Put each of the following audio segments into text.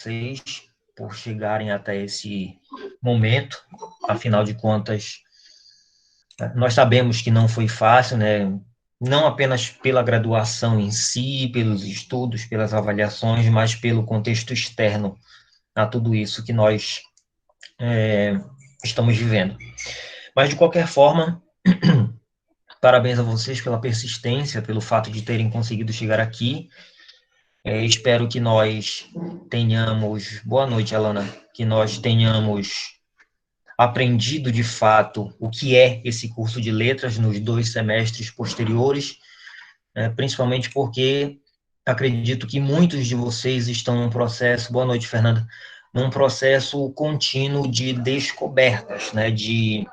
vocês por chegarem até esse momento. Afinal de contas, nós sabemos que não foi fácil, né? Não apenas pela graduação em si, pelos estudos, pelas avaliações, mas pelo contexto externo a tudo isso que nós estamos vivendo. Mas, de qualquer forma, parabéns a vocês pela persistência, pelo fato de terem conseguido chegar aqui. Espero que nós tenhamos... Boa noite, Alana. Que nós tenhamos aprendido, de fato, o que é esse curso de letras nos 2 semestres posteriores, principalmente porque acredito que muitos de vocês estão num processo... Boa noite, Fernanda. Num processo contínuo de descobertas, né, de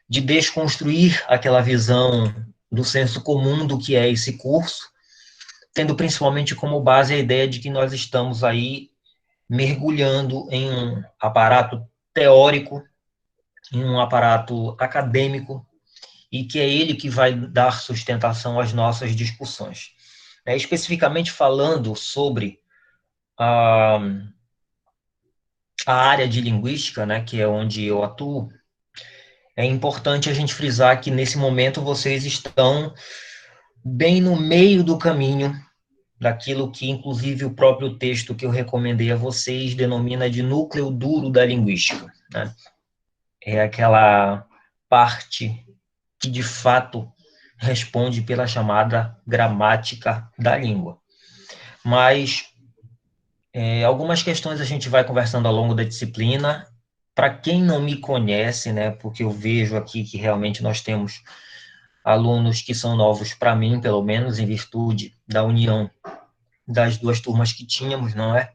desconstruir aquela visão do senso comum do que é esse curso, tendo principalmente como base a ideia de que nós estamos aí mergulhando em um aparato teórico, em um aparato acadêmico, e que é ele que vai dar sustentação às nossas discussões. Especificamente falando sobre a área de linguística, né, que é onde eu atuo, é importante a gente frisar que, nesse momento, vocês estão bem no meio do caminho daquilo que, inclusive, o próprio texto que eu recomendei a vocês denomina de núcleo duro da linguística, né? É aquela parte que, de fato, responde pela chamada gramática da língua. Mas algumas questões a gente vai conversando ao longo da disciplina. Para quem não me conhece, né, porque eu vejo aqui que realmente nós temos alunos que são novos para mim, pelo menos, em virtude da união das 2 turmas que tínhamos, não é?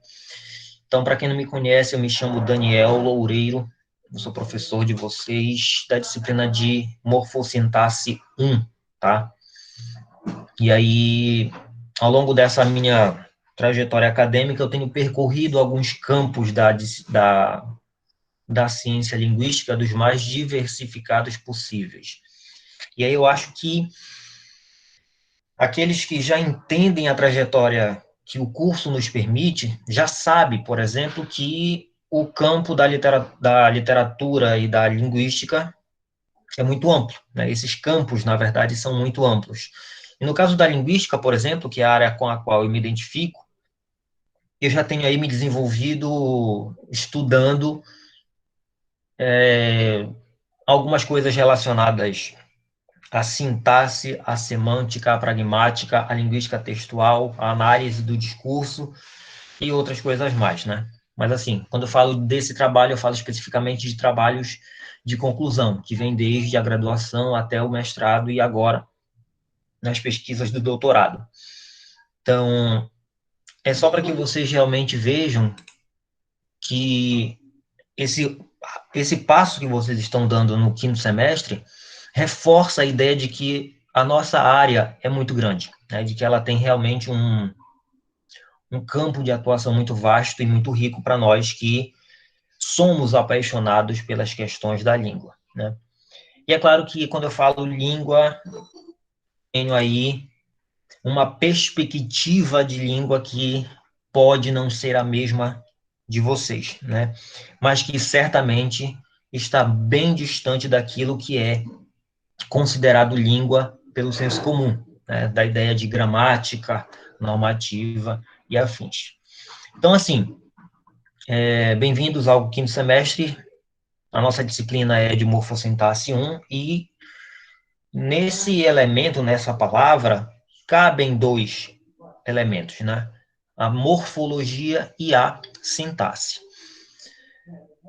Então, para quem não me conhece, eu me chamo Daniel Loureiro, eu sou professor de vocês da disciplina de Morfossintaxe 1, tá? E aí, ao longo dessa minha trajetória acadêmica, eu tenho percorrido alguns campos da ciência linguística dos mais diversificados possíveis. E aí eu acho que aqueles que já entendem a trajetória que o curso nos permite, já sabe, por exemplo, que o campo da literatura e da linguística é muito amplo, né? Esses campos, na verdade, são muito amplos. E no caso da linguística, por exemplo, que é a área com a qual eu me identifico, eu já tenho aí me desenvolvido estudando algumas coisas relacionadas à sintaxe, à semântica, à pragmática, à linguística textual, à análise do discurso e outras coisas mais, né? Mas, assim, quando eu falo desse trabalho, eu falo especificamente de trabalhos de conclusão, que vem desde a graduação até o mestrado e agora nas pesquisas do doutorado. Então, é só para que vocês realmente vejam que esse passo que vocês estão dando no 5º semestre reforça a ideia de que a nossa área é muito grande, né? De que ela tem realmente um campo de atuação muito vasto e muito rico para nós que somos apaixonados pelas questões da língua, né? E é claro que, quando eu falo língua, tenho aí uma perspectiva de língua que pode não ser a mesma de vocês, né? Mas que certamente está bem distante daquilo que é considerado língua pelo senso comum, né? Da ideia de gramática, normativa e afins. Então, assim, bem-vindos ao 5º semestre. A nossa disciplina é de Morfossintaxe 1 e nesse elemento, nessa palavra, cabem 2 elementos, né? A morfologia e a sintaxe.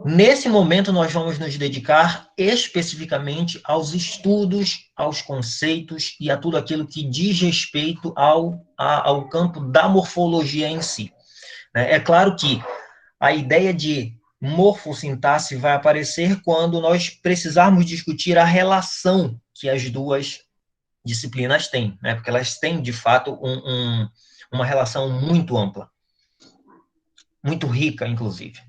Nesse momento, nós vamos nos dedicar especificamente aos estudos, aos conceitos e a tudo aquilo que diz respeito ao campo da morfologia em si. É claro que a ideia de morfossintaxe vai aparecer quando nós precisarmos discutir a relação que as 2 disciplinas têm, né? Porque elas têm, de fato, uma relação muito ampla, muito rica, inclusive.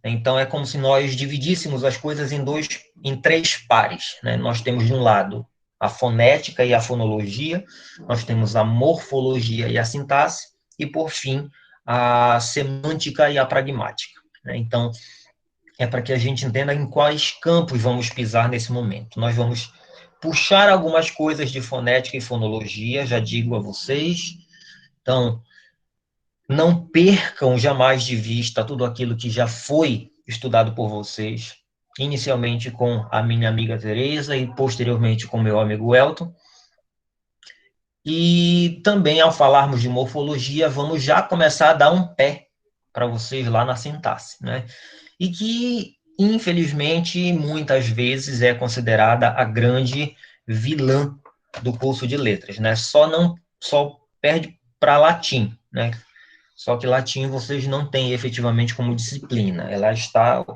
Então, é como se nós dividíssemos as coisas em 3 pares, né? Nós temos, de um lado, a fonética e a fonologia, nós temos a morfologia e a sintaxe, e, por fim, a semântica e a pragmática, né? Então, é para que a gente entenda em quais campos vamos pisar nesse momento. Nós vamos puxar algumas coisas de fonética e fonologia, já digo a vocês. Então, não percam jamais de vista tudo aquilo que já foi estudado por vocês, inicialmente com a minha amiga Tereza e posteriormente com meu amigo Elton. E também, ao falarmos de morfologia, vamos já começar a dar um pé para vocês lá na sintaxe, né? E que, infelizmente, muitas vezes é considerada a grande vilã do curso de letras, né? Só perde para latim, né? Só que latim vocês não têm efetivamente como disciplina. Ela está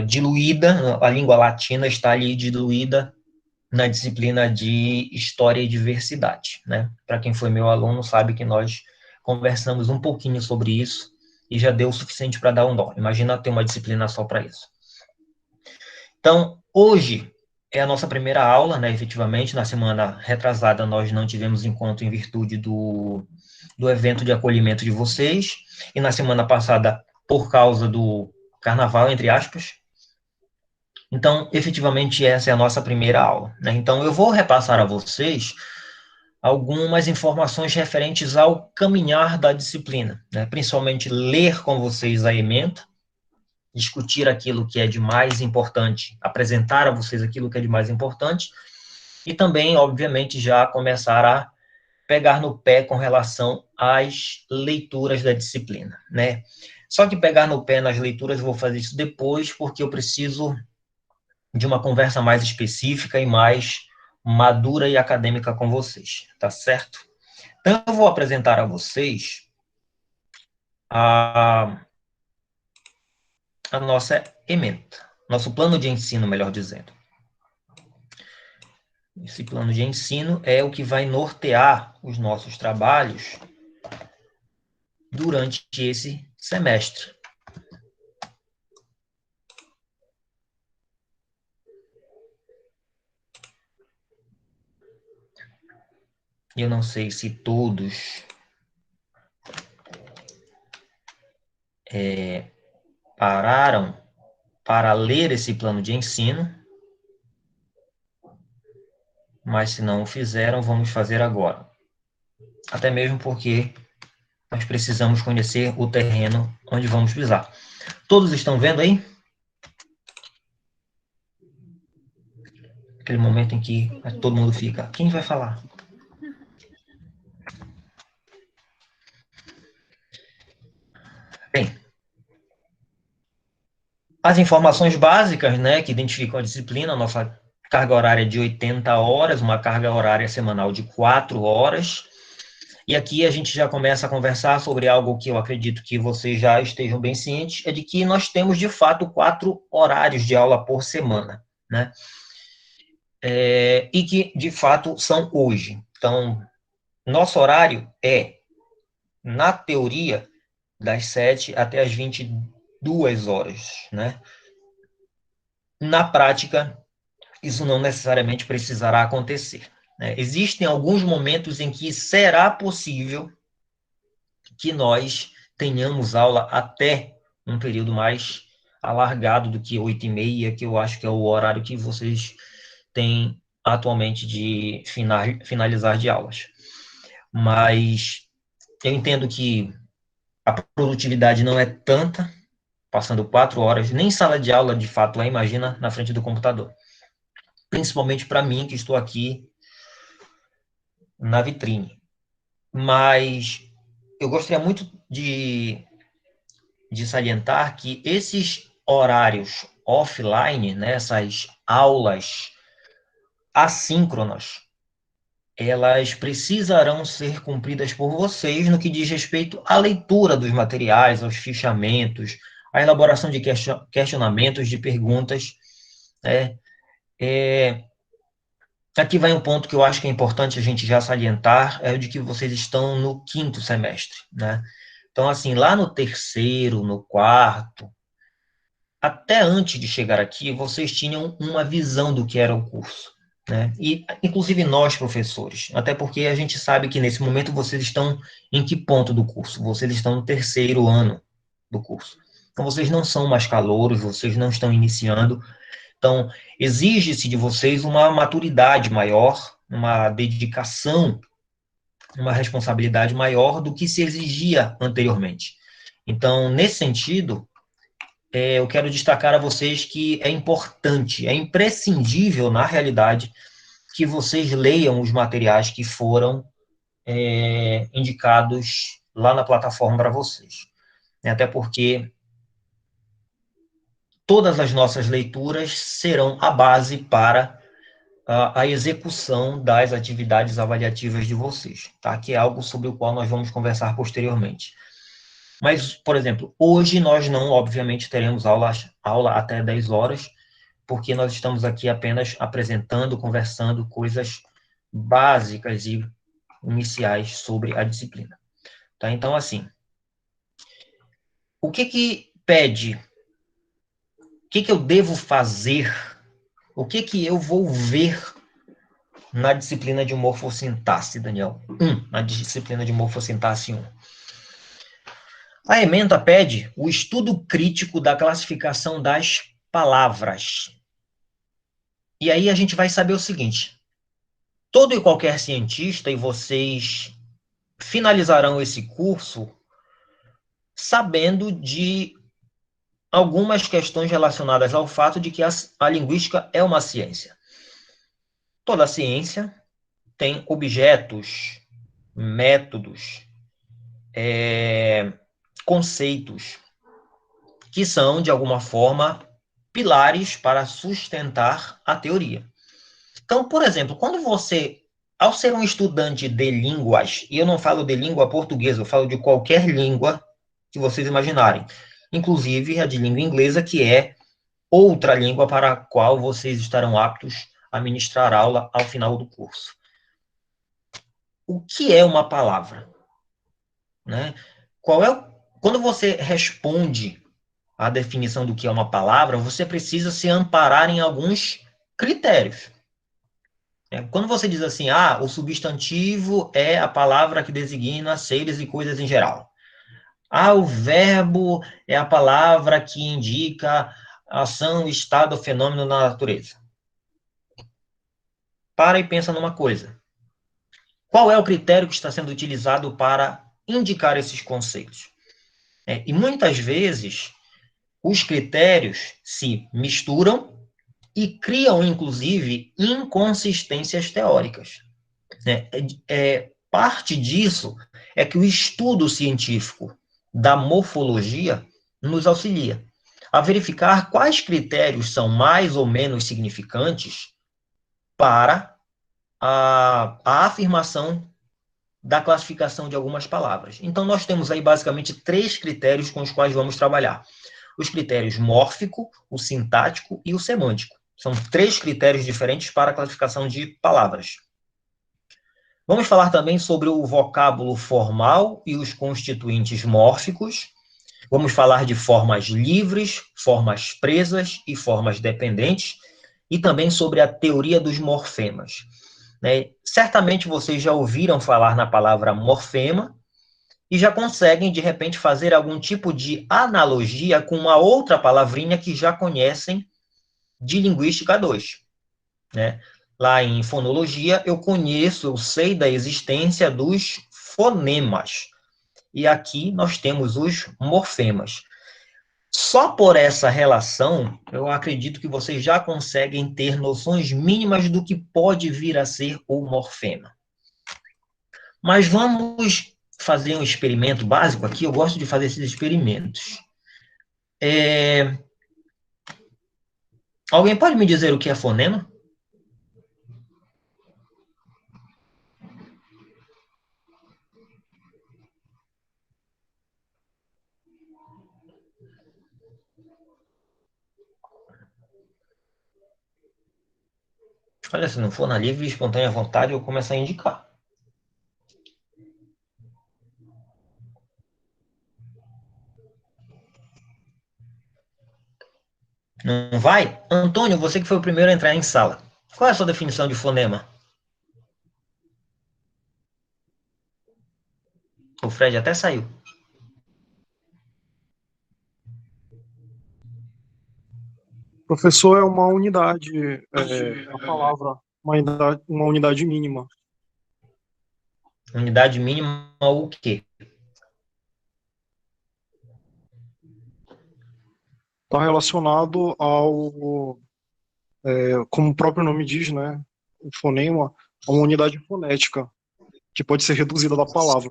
diluída, a língua latina está ali diluída na disciplina de História e Diversidade, né? Para quem foi meu aluno sabe que nós conversamos um pouquinho sobre isso e já deu o suficiente para dar um nó. Imagina ter uma disciplina só para isso. Então, hoje é a nossa primeira aula, né? Efetivamente, na semana retrasada nós não tivemos encontro em virtude do evento de acolhimento de vocês, e na semana passada, por causa do carnaval, entre aspas. Então, efetivamente, essa é a nossa primeira aula, né? Então, eu vou repassar a vocês algumas informações referentes ao caminhar da disciplina, né? Principalmente ler com vocês a ementa, discutir aquilo que é de mais importante, apresentar a vocês aquilo que é de mais importante, e também, obviamente, já começar a pegar no pé com relação às leituras da disciplina, né? Só que pegar no pé nas leituras eu vou fazer isso depois, porque eu preciso de uma conversa mais específica e mais madura e acadêmica com vocês, tá certo? Então, eu vou apresentar a vocês a nossa ementa, nosso plano de ensino, melhor dizendo. Esse plano de ensino é o que vai nortear os nossos trabalhos durante esse semestre. Eu não sei se todos pararam para ler esse plano de ensino, mas se não o fizeram, vamos fazer agora. Até mesmo porque nós precisamos conhecer o terreno onde vamos pisar. Todos estão vendo aí? Aquele momento em que todo mundo fica, quem vai falar? Bem, as informações básicas, né, que identificam a disciplina, a nossa carga horária é de 80 horas, uma carga horária semanal de 4 horas, e aqui a gente já começa a conversar sobre algo que eu acredito que vocês já estejam bem cientes, é de que nós temos, de fato, 4 horários de aula por semana, né? E que, de fato, são hoje. Então, nosso horário é, na teoria, das 7 até as 22 horas, né? Na prática, isso não necessariamente precisará acontecer, né? Existem alguns momentos em que será possível que nós tenhamos aula até um período mais alargado do que 8h30, que eu acho que é o horário que vocês têm atualmente de finalizar de aulas. Mas eu entendo que a produtividade não é tanta, passando 4 horas, nem sala de aula de fato é, imagina, na frente do computador. Principalmente para mim, que estou aqui na vitrine. Mas eu gostaria muito de salientar que esses horários offline, né, essas aulas assíncronas, elas precisarão ser cumpridas por vocês no que diz respeito à leitura dos materiais, aos fichamentos, à elaboração de questionamentos, de perguntas, né? Aqui vai um ponto que eu acho que é importante a gente já salientar, é o de que vocês estão no 5º semestre, né? Então, assim, lá no 3º, no 4º, até antes de chegar aqui, vocês tinham uma visão do que era o curso, né? E, inclusive, nós, professores, até porque a gente sabe que, nesse momento, vocês estão em que ponto do curso? Vocês estão no terceiro ano do curso. Então, vocês não são mais calouros, vocês não estão iniciando. Então, exige-se de vocês uma maturidade maior, uma dedicação, uma responsabilidade maior do que se exigia anteriormente. Então, nesse sentido, eu quero destacar a vocês que é importante, é imprescindível, na realidade, que vocês leiam os materiais que foram indicados lá na plataforma para vocês. Até porque todas as nossas leituras serão a base para a execução das atividades avaliativas de vocês, tá? Que é algo sobre o qual nós vamos conversar posteriormente. Mas, por exemplo, hoje nós não, obviamente, teremos aula até 10 horas, porque nós estamos aqui apenas apresentando, conversando coisas básicas e iniciais sobre a disciplina. Tá? Então, assim, o que que pede? O que que eu devo fazer? O que que eu vou ver na disciplina de morfossintaxe, Daniel? Na disciplina de morfossintaxe 1. A ementa pede o estudo crítico da classificação das palavras. E aí a gente vai saber o seguinte: todo e qualquer cientista, e vocês finalizarão esse curso sabendo de algumas questões relacionadas ao fato de que a linguística é uma ciência. Toda ciência tem objetos, métodos, conceitos que são, de alguma forma, pilares para sustentar a teoria. Então, por exemplo, quando você, ao ser um estudante de línguas, e eu não falo de língua portuguesa, eu falo de qualquer língua que vocês imaginarem, inclusive a de língua inglesa, que é outra língua para a qual vocês estarão aptos a ministrar aula ao final do curso. O que é uma palavra? Né? Quando você responde à definição do que é uma palavra, você precisa se amparar em alguns critérios. Quando você diz assim, o substantivo é a palavra que designa seres e coisas em geral. O verbo é a palavra que indica ação, estado, fenômeno na natureza. Para e pensa numa coisa. Qual é o critério que está sendo utilizado para indicar esses conceitos? E muitas vezes, os critérios se misturam e criam, inclusive, inconsistências teóricas. Parte disso é que o estudo científico da morfologia nos auxilia a verificar quais critérios são mais ou menos significantes para a afirmação da classificação de algumas palavras. Então, nós temos aí basicamente 3 critérios com os quais vamos trabalhar. Os critérios mórfico, o sintático e o semântico. São 3 critérios diferentes para a classificação de palavras. Vamos falar também sobre o vocábulo formal e os constituintes mórficos. Vamos falar de formas livres, formas presas e formas dependentes. E também sobre a teoria dos morfemas. Certamente vocês já ouviram falar na palavra morfema e já conseguem, de repente, fazer algum tipo de analogia com uma outra palavrinha que já conhecem de Linguística 2. Lá em fonologia, eu sei da existência dos fonemas. E aqui nós temos os morfemas. Só por essa relação, eu acredito que vocês já conseguem ter noções mínimas do que pode vir a ser o morfema. Mas vamos fazer um experimento básico aqui. Eu gosto de fazer esses experimentos. Alguém pode me dizer o que é fonema? Olha, se não for na livre e espontânea vontade, eu começo a indicar. Não vai? Antônio, você que foi o primeiro a entrar em sala. Qual é a sua definição de fonema? O Fred até saiu. Professor é uma unidade, a palavra, uma unidade mínima. Unidade mínima o quê? Está relacionado como o próprio nome diz, né, o fonema, a uma unidade fonética, que pode ser reduzida da palavra.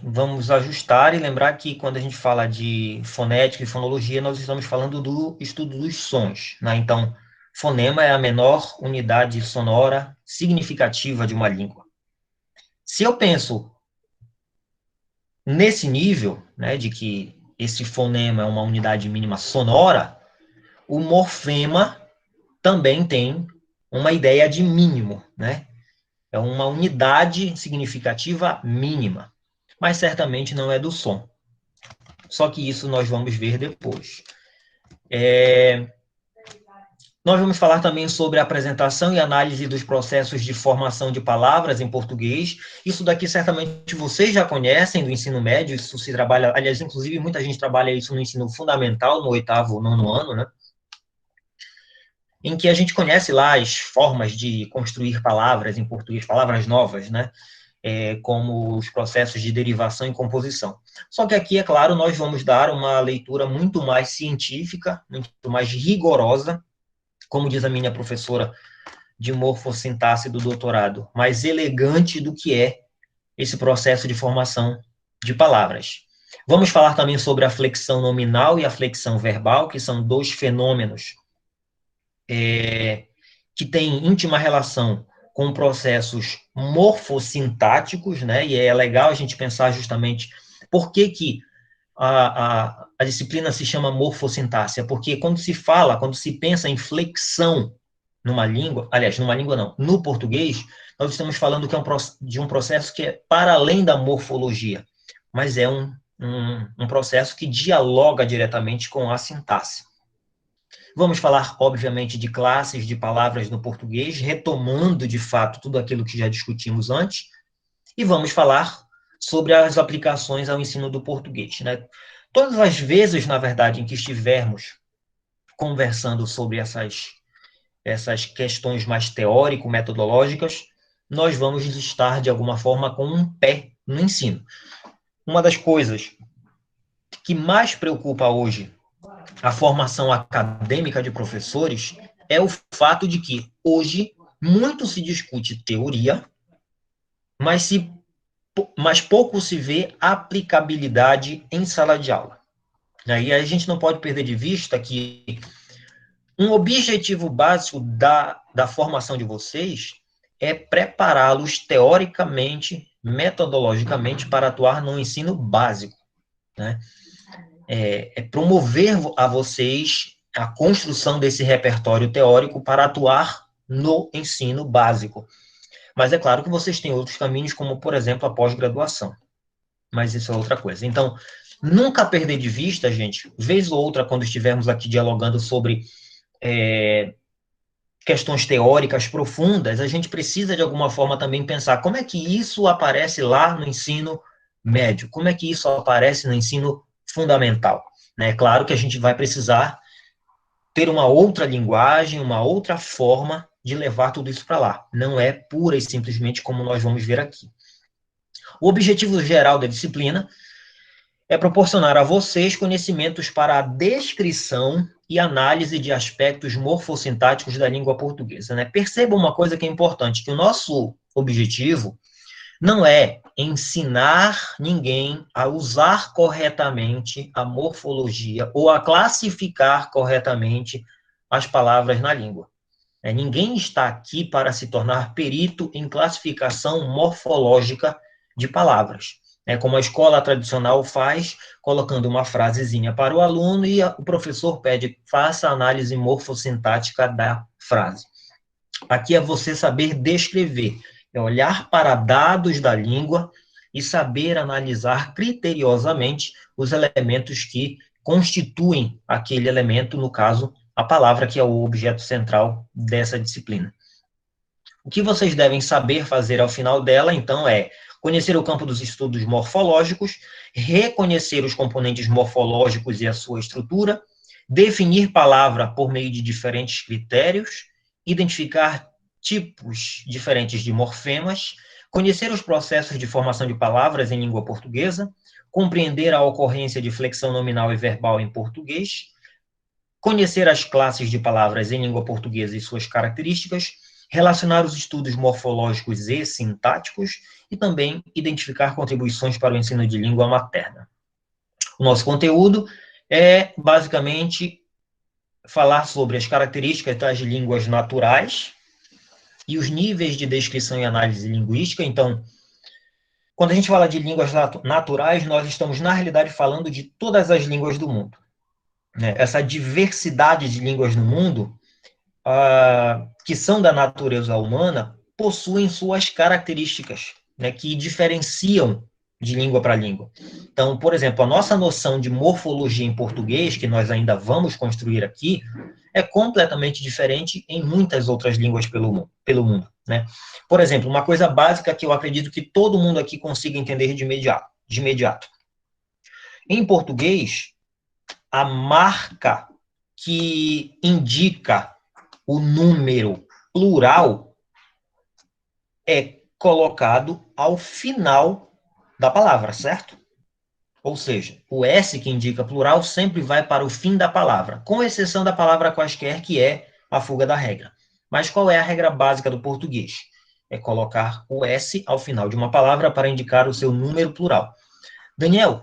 Vamos ajustar e lembrar que quando a gente fala de fonética e fonologia, nós estamos falando do estudo dos sons, né? Então, fonema é a menor unidade sonora significativa de uma língua. Se eu penso nesse nível, né, de que esse fonema é uma unidade mínima sonora, o morfema também tem uma ideia de mínimo, né? É uma unidade significativa mínima, mas certamente não é do som. Só que isso nós vamos ver depois. Nós vamos falar também sobre a apresentação e análise dos processos de formação de palavras em português. Isso daqui certamente vocês já conhecem do ensino médio, isso se trabalha, aliás, inclusive muita gente trabalha isso no ensino fundamental, no 8º, 9º ano, né? Em que a gente conhece lá as formas de construir palavras em português, palavras novas, né? Como os processos de derivação e composição. Só que aqui, é claro, nós vamos dar uma leitura muito mais científica, muito mais rigorosa, como diz a minha professora de morfossintaxe do doutorado, mais elegante do que é esse processo de formação de palavras. Vamos falar também sobre a flexão nominal e a flexão verbal, que são dois fenômenos que têm íntima relação com processos morfossintáticos, né? E é legal a gente pensar justamente por que a disciplina se chama morfossintaxe, porque quando se pensa em flexão numa língua, aliás, numa língua não, no português, nós estamos falando que é de um processo que é para além da morfologia, mas é um processo que dialoga diretamente com a sintaxe. Vamos falar, obviamente, de classes de palavras no português, retomando, de fato, tudo aquilo que já discutimos antes, e vamos falar sobre as aplicações ao ensino do português, né? Todas as vezes, na verdade, em que estivermos conversando sobre essas questões mais teórico-metodológicas, nós vamos estar, de alguma forma, com um pé no ensino. Uma das coisas que mais preocupa hoje a formação acadêmica de professores é o fato de que, hoje, muito se discute teoria, mas pouco se vê aplicabilidade em sala de aula. E aí a gente não pode perder de vista que um objetivo básico da formação de vocês é prepará-los teoricamente, metodologicamente, para atuar no ensino básico, né? Promover a vocês a construção desse repertório teórico para atuar no ensino básico. Mas é claro que vocês têm outros caminhos, como, por exemplo, a pós-graduação. Mas isso é outra coisa. Então, nunca perder de vista, gente, vez ou outra, quando estivermos aqui dialogando sobre questões teóricas profundas, a gente precisa, de alguma forma, também pensar como é que isso aparece lá no ensino médio, como é que isso aparece no ensino fundamental. É claro que a gente vai precisar ter uma outra linguagem, uma outra forma de levar tudo isso para lá. Não é pura e simplesmente como nós vamos ver aqui. O objetivo geral da disciplina é proporcionar a vocês conhecimentos para a descrição e análise de aspectos morfossintáticos da língua portuguesa, né? Perceba uma coisa que é importante, que o nosso objetivo não é ensinar ninguém a usar corretamente a morfologia ou a classificar corretamente as palavras na língua. Ninguém está aqui para se tornar perito em classificação morfológica de palavras, como a escola tradicional faz, colocando uma frasezinha para o aluno e o professor pede, faça a análise morfossintática da frase. Aqui é você saber descrever, é olhar para dados da língua e saber analisar criteriosamente os elementos que constituem aquele elemento, no caso, a palavra, que é o objeto central dessa disciplina. O que vocês devem saber fazer ao final dela, então, é conhecer o campo dos estudos morfológicos, reconhecer os componentes morfológicos e a sua estrutura, definir palavra por meio de diferentes critérios, identificar tipos diferentes de morfemas, conhecer os processos de formação de palavras em língua portuguesa, compreender a ocorrência de flexão nominal e verbal em português, conhecer as classes de palavras em língua portuguesa e suas características, relacionar os estudos morfológicos e sintáticos e também identificar contribuições para o ensino de língua materna. O nosso conteúdo é, basicamente, falar sobre as características das línguas naturais e os níveis de descrição e análise linguística. Então, quando a gente fala de línguas naturais, nós estamos, na realidade, falando de todas as línguas do mundo. Essa diversidade de línguas no mundo, que são da natureza humana, possuem suas características, que diferenciam de língua para língua. Então, por exemplo, a nossa noção de morfologia em português, que nós ainda vamos construir aqui, é completamente diferente em muitas outras línguas pelo mundo. Por exemplo, uma coisa básica que eu acredito que todo mundo aqui consiga entender de imediato. Em português, a marca que indica o número plural é colocado ao final da palavra, certo? Ou seja, o S que indica plural sempre vai para o fim da palavra, com exceção da palavra quaisquer, que é a fuga da regra. Mas qual é a regra básica do português? É colocar o S ao final de uma palavra para indicar o seu número plural. Daniel,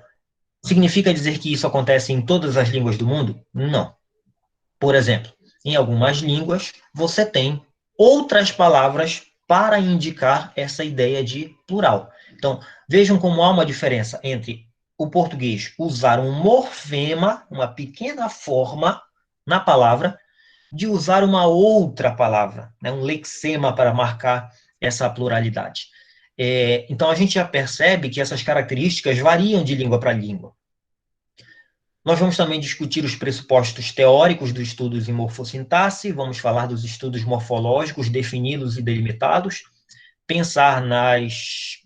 significa dizer que isso acontece em todas as línguas do mundo? Não. Por exemplo, em algumas línguas, você tem outras palavras para indicar essa ideia de plural. Então, vejam como há uma diferença entre o português usar um morfema, uma pequena forma na palavra, de usar uma outra palavra, um lexema para marcar essa pluralidade. Então, a gente já percebe que essas características variam de língua para língua. Nós vamos também discutir os pressupostos teóricos dos estudos em morfossintaxe, vamos falar dos estudos morfológicos definidos e delimitados, pensar nas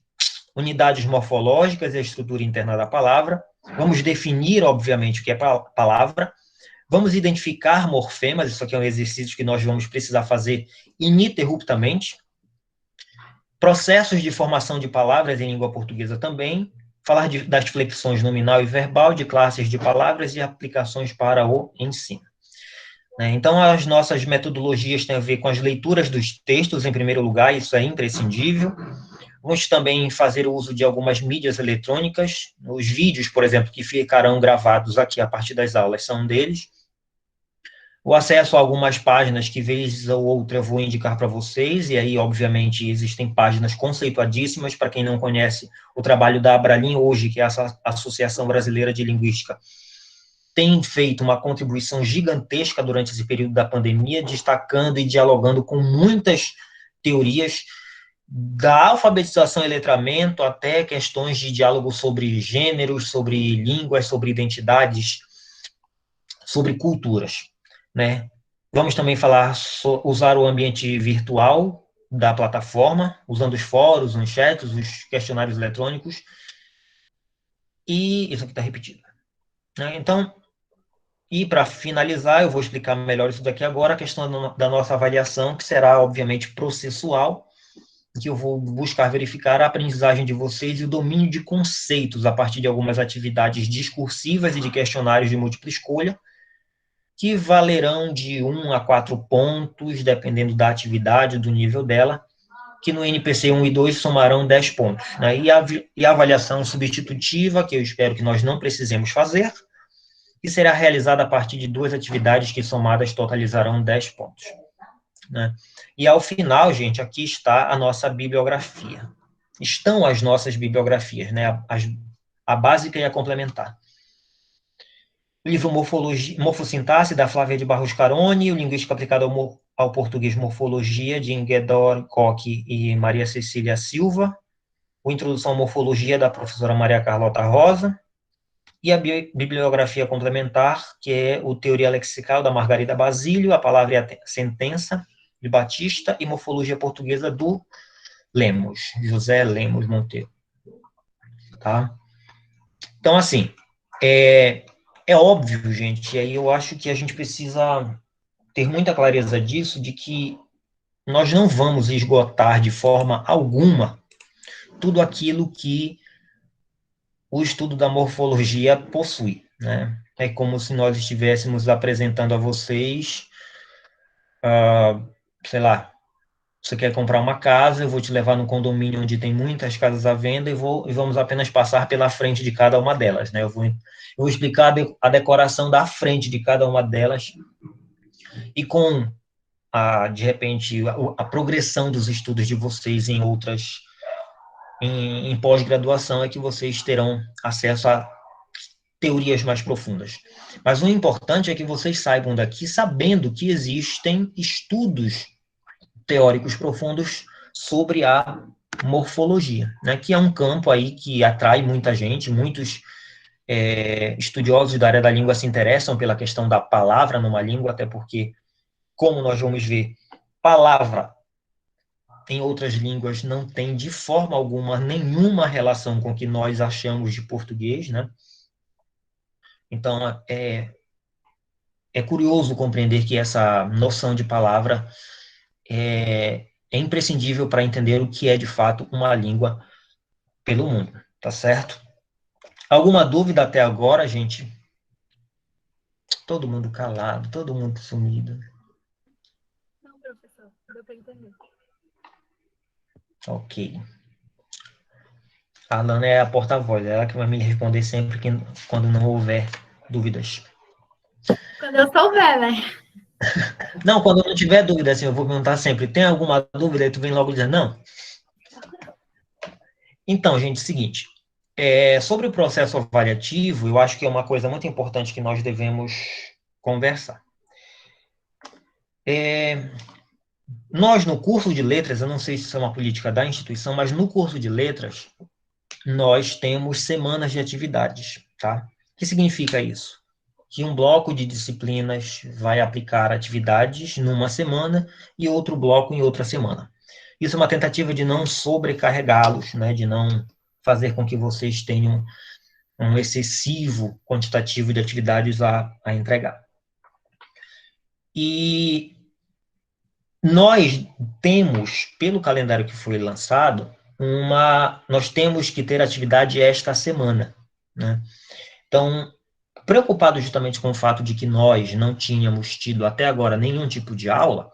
unidades morfológicas e a estrutura interna da palavra, vamos definir, obviamente, o que é palavra, vamos identificar morfemas, isso aqui é um exercício que nós vamos precisar fazer ininterruptamente, processos de formação de palavras em língua portuguesa também, falar das flexões nominal e verbal, de classes de palavras e aplicações para o ensino. Então, as nossas metodologias têm a ver com as leituras dos textos, em primeiro lugar, isso é imprescindível. Vamos também fazer o uso de algumas mídias eletrônicas, os vídeos, por exemplo, que ficarão gravados aqui a partir das aulas, são um deles. O acesso a algumas páginas que, vez ou outra, eu vou indicar para vocês, e aí, obviamente, existem páginas conceituadíssimas, para quem não conhece o trabalho da Abralim hoje, que é a Associação Brasileira de Linguística, tem feito uma contribuição gigantesca durante esse período da pandemia, destacando e dialogando com muitas teorias, da alfabetização e letramento até questões de diálogo sobre gêneros, sobre línguas, sobre identidades, sobre culturas. Vamos também falar, usar o ambiente virtual da plataforma, usando os fóruns, os chats, os questionários eletrônicos, e isso aqui está repetido. Então, e para finalizar, eu vou explicar melhor isso daqui agora, a questão da nossa avaliação, que será, obviamente, processual, que eu vou buscar verificar a aprendizagem de vocês e o domínio de conceitos a partir de algumas atividades discursivas e de questionários de múltipla escolha, que valerão de 1 a 4 pontos, dependendo da atividade, do nível dela, que no NPC 1 e 2 somarão 10 pontos. E a avaliação substitutiva, que eu espero que nós não precisemos fazer, que será realizada a partir de 2 atividades que somadas totalizarão 10 pontos. E ao final, gente, aqui está a nossa bibliografia. Estão as nossas bibliografias, a básica e a complementar. O livro Morfossintaxe, da Flávia de Barros Caroni, o Linguística Aplicada ao Português Morfologia, de Inguedor Koch e Maria Cecília Silva, o Introdução à Morfologia, da professora Maria Carlota Rosa, e a bibliografia complementar, que é o Teoria Lexical, da Margarida Basílio, a Palavra e a Sentença, de Batista, e Morfologia Portuguesa, do Lemos, José Lemos Monteiro. Tá? Então, assim, é óbvio, gente, e aí eu acho que a gente precisa ter muita clareza disso, de que nós não vamos esgotar de forma alguma tudo aquilo que o estudo da morfologia possui, né? É como se nós estivéssemos apresentando a vocês, sei lá, você quer comprar uma casa, eu vou te levar num condomínio onde tem muitas casas à venda e vamos apenas passar pela frente de cada uma delas, né? Eu vou explicar a decoração da frente de cada uma delas e com de repente, a progressão dos estudos de vocês em pós-graduação é que vocês terão acesso a teorias mais profundas. Mas o importante é que vocês saibam daqui, sabendo que existem estudos teóricos profundos sobre a morfologia, né, que é um campo aí que atrai muita gente, muitos estudiosos da área da língua se interessam pela questão da palavra numa língua, até porque, como nós vamos ver, palavra em outras línguas não tem de forma alguma nenhuma relação com o que nós achamos de português, né? Então, é curioso compreender que essa noção de palavra é imprescindível para entender o que é, de fato, uma língua pelo mundo, tá certo? Alguma dúvida até agora, gente? Todo mundo calado, todo mundo sumido. Não, professor, deu para entender. Ok. A Alana é a porta-voz, ela que vai me responder sempre quando não houver dúvidas. Quando eu souber, né? Não, quando eu não tiver dúvida, assim, eu vou perguntar sempre, tem alguma dúvida? E tu vem logo dizendo, não. Então, gente, é o seguinte, sobre o processo avaliativo, eu acho que é uma coisa muito importante que nós devemos conversar. Nós, no curso de letras, eu não sei se isso é uma política da instituição, mas no curso de letras, nós temos semanas de atividades, tá? O que significa isso? Que um bloco de disciplinas vai aplicar atividades numa semana e outro bloco em outra semana. Isso é uma tentativa de não sobrecarregá-los, né, de não fazer com que vocês tenham um excessivo quantitativo de atividades a entregar. E nós temos, pelo calendário que foi lançado, nós temos que ter atividade esta semana, né? Então, preocupado justamente com o fato de que nós não tínhamos tido até agora nenhum tipo de aula,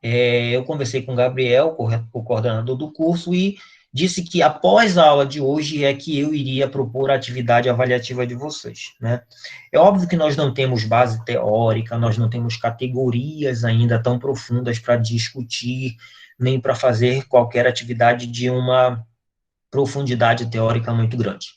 eu conversei com o Gabriel, o coordenador do curso, e disse que após a aula de hoje é que eu iria propor a atividade avaliativa de vocês, né? É óbvio que nós não temos base teórica, nós não temos categorias ainda tão profundas para discutir, nem para fazer qualquer atividade de uma profundidade teórica muito grande.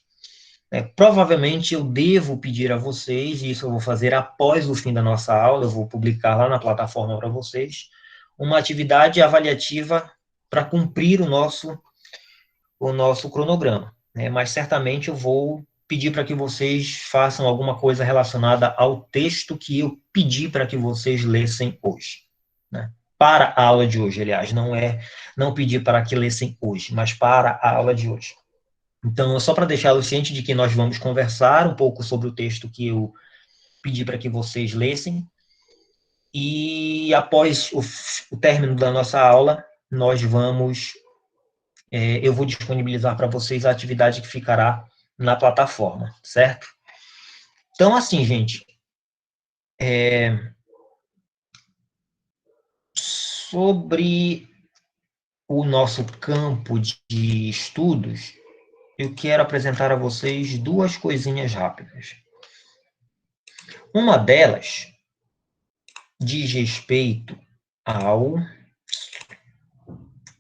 Provavelmente eu devo pedir a vocês, e isso eu vou fazer após o fim da nossa aula, eu vou publicar lá na plataforma para vocês, uma atividade avaliativa para cumprir o nosso cronograma, né? Mas certamente eu vou pedir para que vocês façam alguma coisa relacionada ao texto que eu pedi para que vocês lessem hoje, né? Para a aula de hoje, aliás, não pedir para que lessem hoje, mas para a aula de hoje. Então, só para deixá-lo ciente de que nós vamos conversar um pouco sobre o texto que eu pedi para que vocês lessem, e após o término da nossa aula, eu vou disponibilizar para vocês a atividade que ficará na plataforma, certo? Então, assim, gente, sobre o nosso campo de estudos, eu quero apresentar a vocês duas coisinhas rápidas. Uma delas diz respeito ao...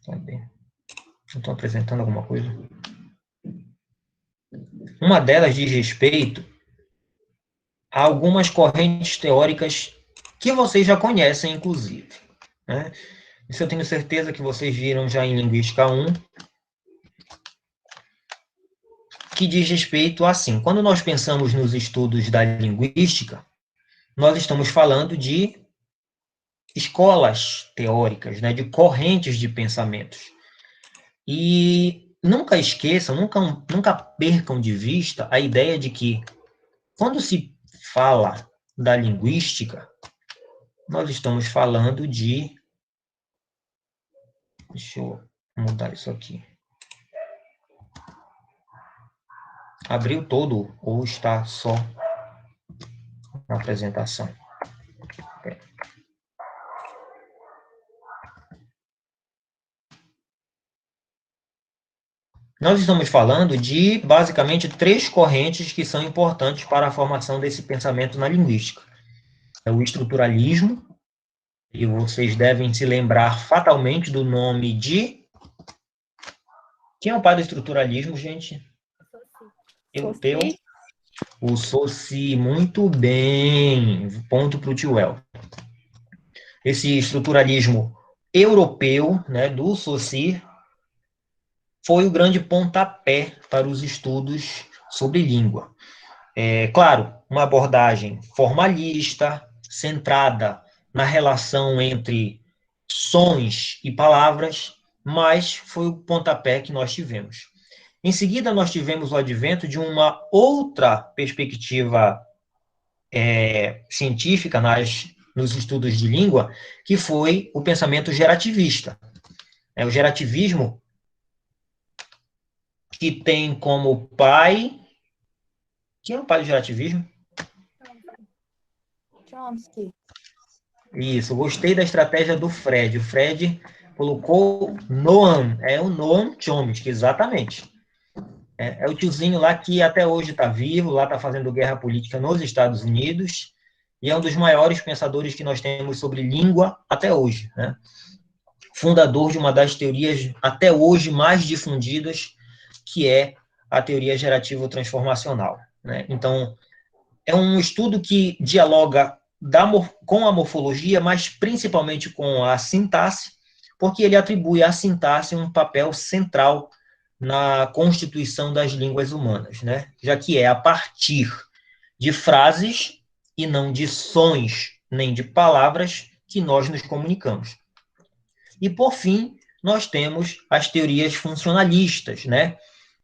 Cadê? Estou apresentando alguma coisa? Uma delas diz respeito a algumas correntes teóricas que vocês já conhecem, inclusive, né? Isso eu tenho certeza que vocês viram já em Linguística 1, que diz respeito assim, quando nós pensamos nos estudos da linguística, nós estamos falando de escolas teóricas, né, de correntes de pensamentos. E nunca esqueçam, nunca percam de vista a ideia de que, quando se fala da linguística, nós estamos falando de... Deixa eu mudar isso aqui. Abriu todo ou está só na apresentação? Nós estamos falando de, basicamente, 3 correntes que são importantes para a formação desse pensamento na linguística. É o estruturalismo, e vocês devem se lembrar fatalmente do nome de... Quem é o pai do estruturalismo, gente? O Saussure, muito bem. Ponto para o tio El. Esse estruturalismo europeu, né, do Saussure, foi o grande pontapé para os estudos sobre língua. Claro, uma abordagem formalista, centrada na relação entre sons e palavras, mas foi o pontapé que nós tivemos. Em seguida, nós tivemos o advento de uma outra perspectiva científica nos estudos de língua, que foi o pensamento gerativista. O gerativismo, que tem como pai... Quem é o pai do gerativismo? Chomsky. Isso, gostei da estratégia do Fred. O Fred colocou Noam, o Noam Chomsky, exatamente. É o tiozinho lá que até hoje está vivo, lá está fazendo guerra política nos Estados Unidos, e é um dos maiores pensadores que nós temos sobre língua até hoje, né? Fundador de uma das teorias até hoje mais difundidas, que é a teoria gerativo-transformacional, né? Então, é um estudo que dialoga com a morfologia, mas principalmente com a sintaxe, porque ele atribui à sintaxe um papel central na constituição das línguas humanas, né? Já que é a partir de frases e não de sons nem de palavras que nós nos comunicamos. E, por fim, nós temos as teorias funcionalistas, né?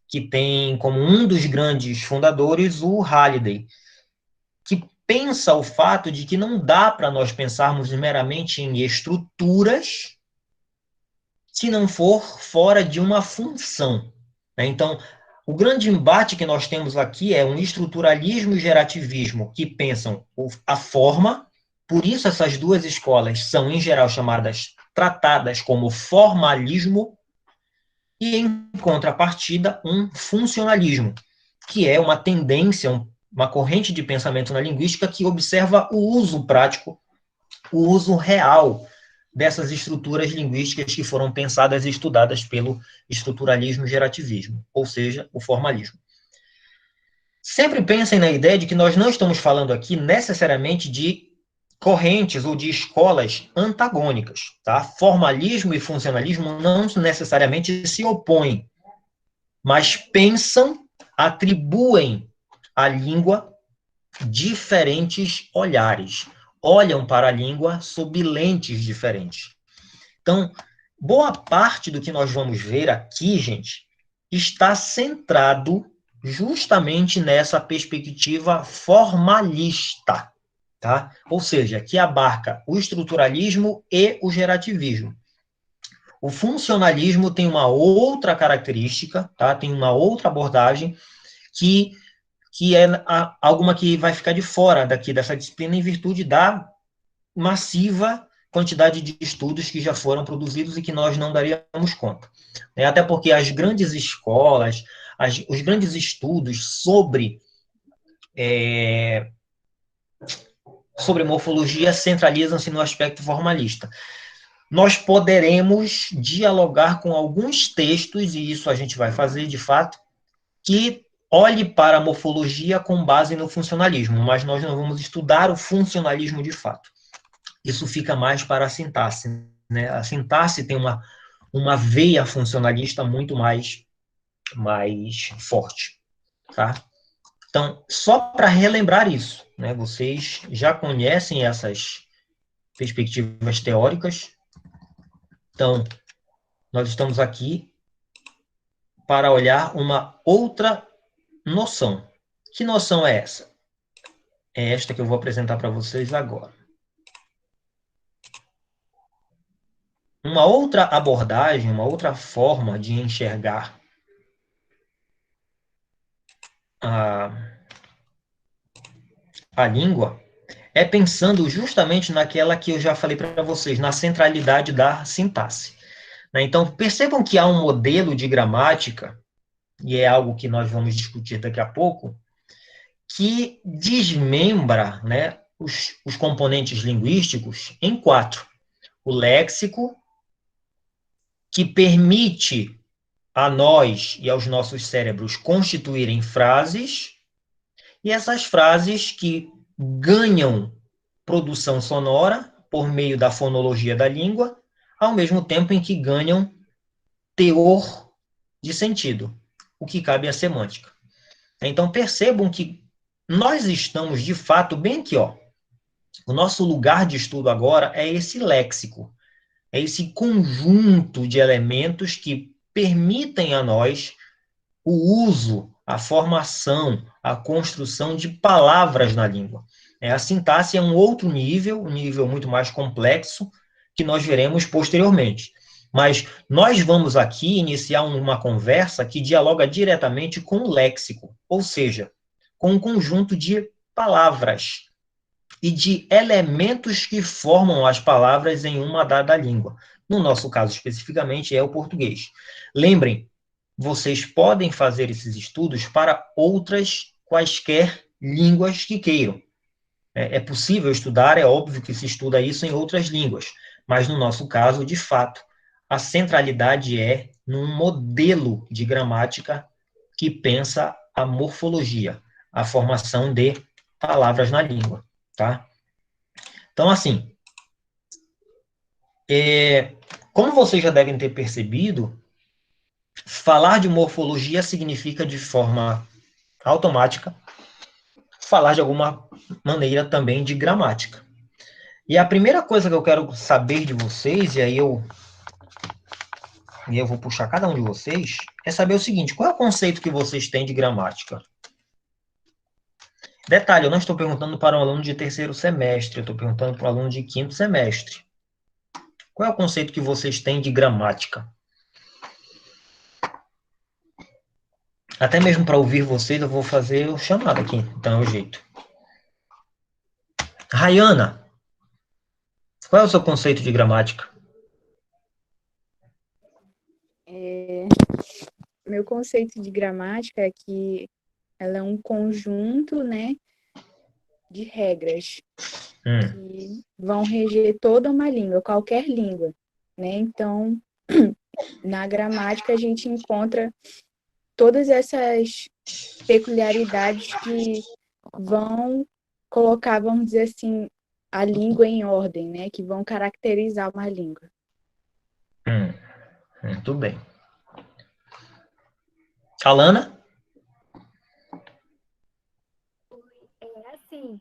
Que tem como um dos grandes fundadores o Halliday, que pensa o fato de que não dá para nós pensarmos meramente em estruturas se não for fora de uma função, né? Então, o grande embate que nós temos aqui é um estruturalismo e gerativismo que pensam a forma, por isso essas duas escolas são, em geral, tratadas como formalismo, e, em contrapartida, um funcionalismo, que é uma tendência, uma corrente de pensamento na linguística que observa o uso prático, o uso real dessas estruturas linguísticas que foram pensadas e estudadas pelo estruturalismo e gerativismo, ou seja, o formalismo. Sempre pensem na ideia de que nós não estamos falando aqui necessariamente de correntes ou de escolas antagônicas, tá? Formalismo e funcionalismo não necessariamente se opõem, mas pensam, atribuem à língua diferentes olhares, olham para a língua sob lentes diferentes. Então, boa parte do que nós vamos ver aqui, gente, está centrado justamente nessa perspectiva formalista, tá? Ou seja, que abarca o estruturalismo e o gerativismo. O funcionalismo tem uma outra característica, tá? Tem uma outra abordagem que é alguma que vai ficar de fora dessa disciplina em virtude da massiva quantidade de estudos que já foram produzidos e que nós não daríamos conta. Até porque as grandes escolas, os grandes estudos sobre morfologia centralizam-se no aspecto formalista. Nós poderemos dialogar com alguns textos, e isso a gente vai fazer, de fato, que olhe para a morfologia com base no funcionalismo, mas nós não vamos estudar o funcionalismo de fato. Isso fica mais para a sintaxe, né? A sintaxe tem uma veia funcionalista muito mais forte. tá? Então, só para relembrar isso, né? Vocês já conhecem essas perspectivas teóricas. Então, nós estamos aqui para olhar uma outra noção. Que noção é essa? É esta que eu vou apresentar para vocês agora. Uma outra abordagem, uma outra forma de enxergar a língua é pensando justamente naquela que eu já falei para vocês, na centralidade da sintaxe. Então, percebam que há um modelo de gramática, e é algo que nós vamos discutir daqui a pouco, que desmembra, né, os componentes linguísticos em 4. O léxico, que permite a nós e aos nossos cérebros constituírem frases, e essas frases que ganham produção sonora por meio da fonologia da língua, ao mesmo tempo em que ganham teor de sentido, o que cabe à semântica. Então, percebam que nós estamos, de fato, bem aqui, ó. O nosso lugar de estudo agora é esse léxico, é esse conjunto de elementos que permitem a nós o uso, a formação, a construção de palavras na língua. A sintaxe é um outro nível, um nível muito mais complexo, que nós veremos posteriormente. Mas nós vamos aqui iniciar uma conversa que dialoga diretamente com o léxico, ou seja, com um conjunto de palavras e de elementos que formam as palavras em uma dada língua. No nosso caso, especificamente, é o português. Lembrem, vocês podem fazer esses estudos para outras quaisquer línguas que queiram. É possível estudar, é óbvio que se estuda isso em outras línguas, mas no nosso caso, de fato, a centralidade é num modelo de gramática que pensa a morfologia, a formação de palavras na língua, tá? Então, assim, como vocês já devem ter percebido, falar de morfologia significa, de forma automática, falar de alguma maneira também de gramática. E a primeira coisa que eu quero saber de vocês, e aí eu vou puxar cada um de vocês, é saber o seguinte: qual é o conceito que vocês têm de gramática? Detalhe, eu não estou perguntando para um aluno de terceiro semestre, eu estou perguntando para um aluno de quinto semestre. Qual é o conceito que vocês têm de gramática? Até mesmo para ouvir vocês, eu vou fazer o chamado aqui, então é o jeito. Rayana, qual é o seu conceito de gramática? Meu conceito de gramática é que ela é um conjunto, né, de regras que vão reger toda uma língua, qualquer língua, né? Então, na gramática a gente encontra todas essas peculiaridades que vão colocar, vamos dizer assim, a língua em ordem, né? Que vão caracterizar uma língua. Muito bem. Alana? Assim,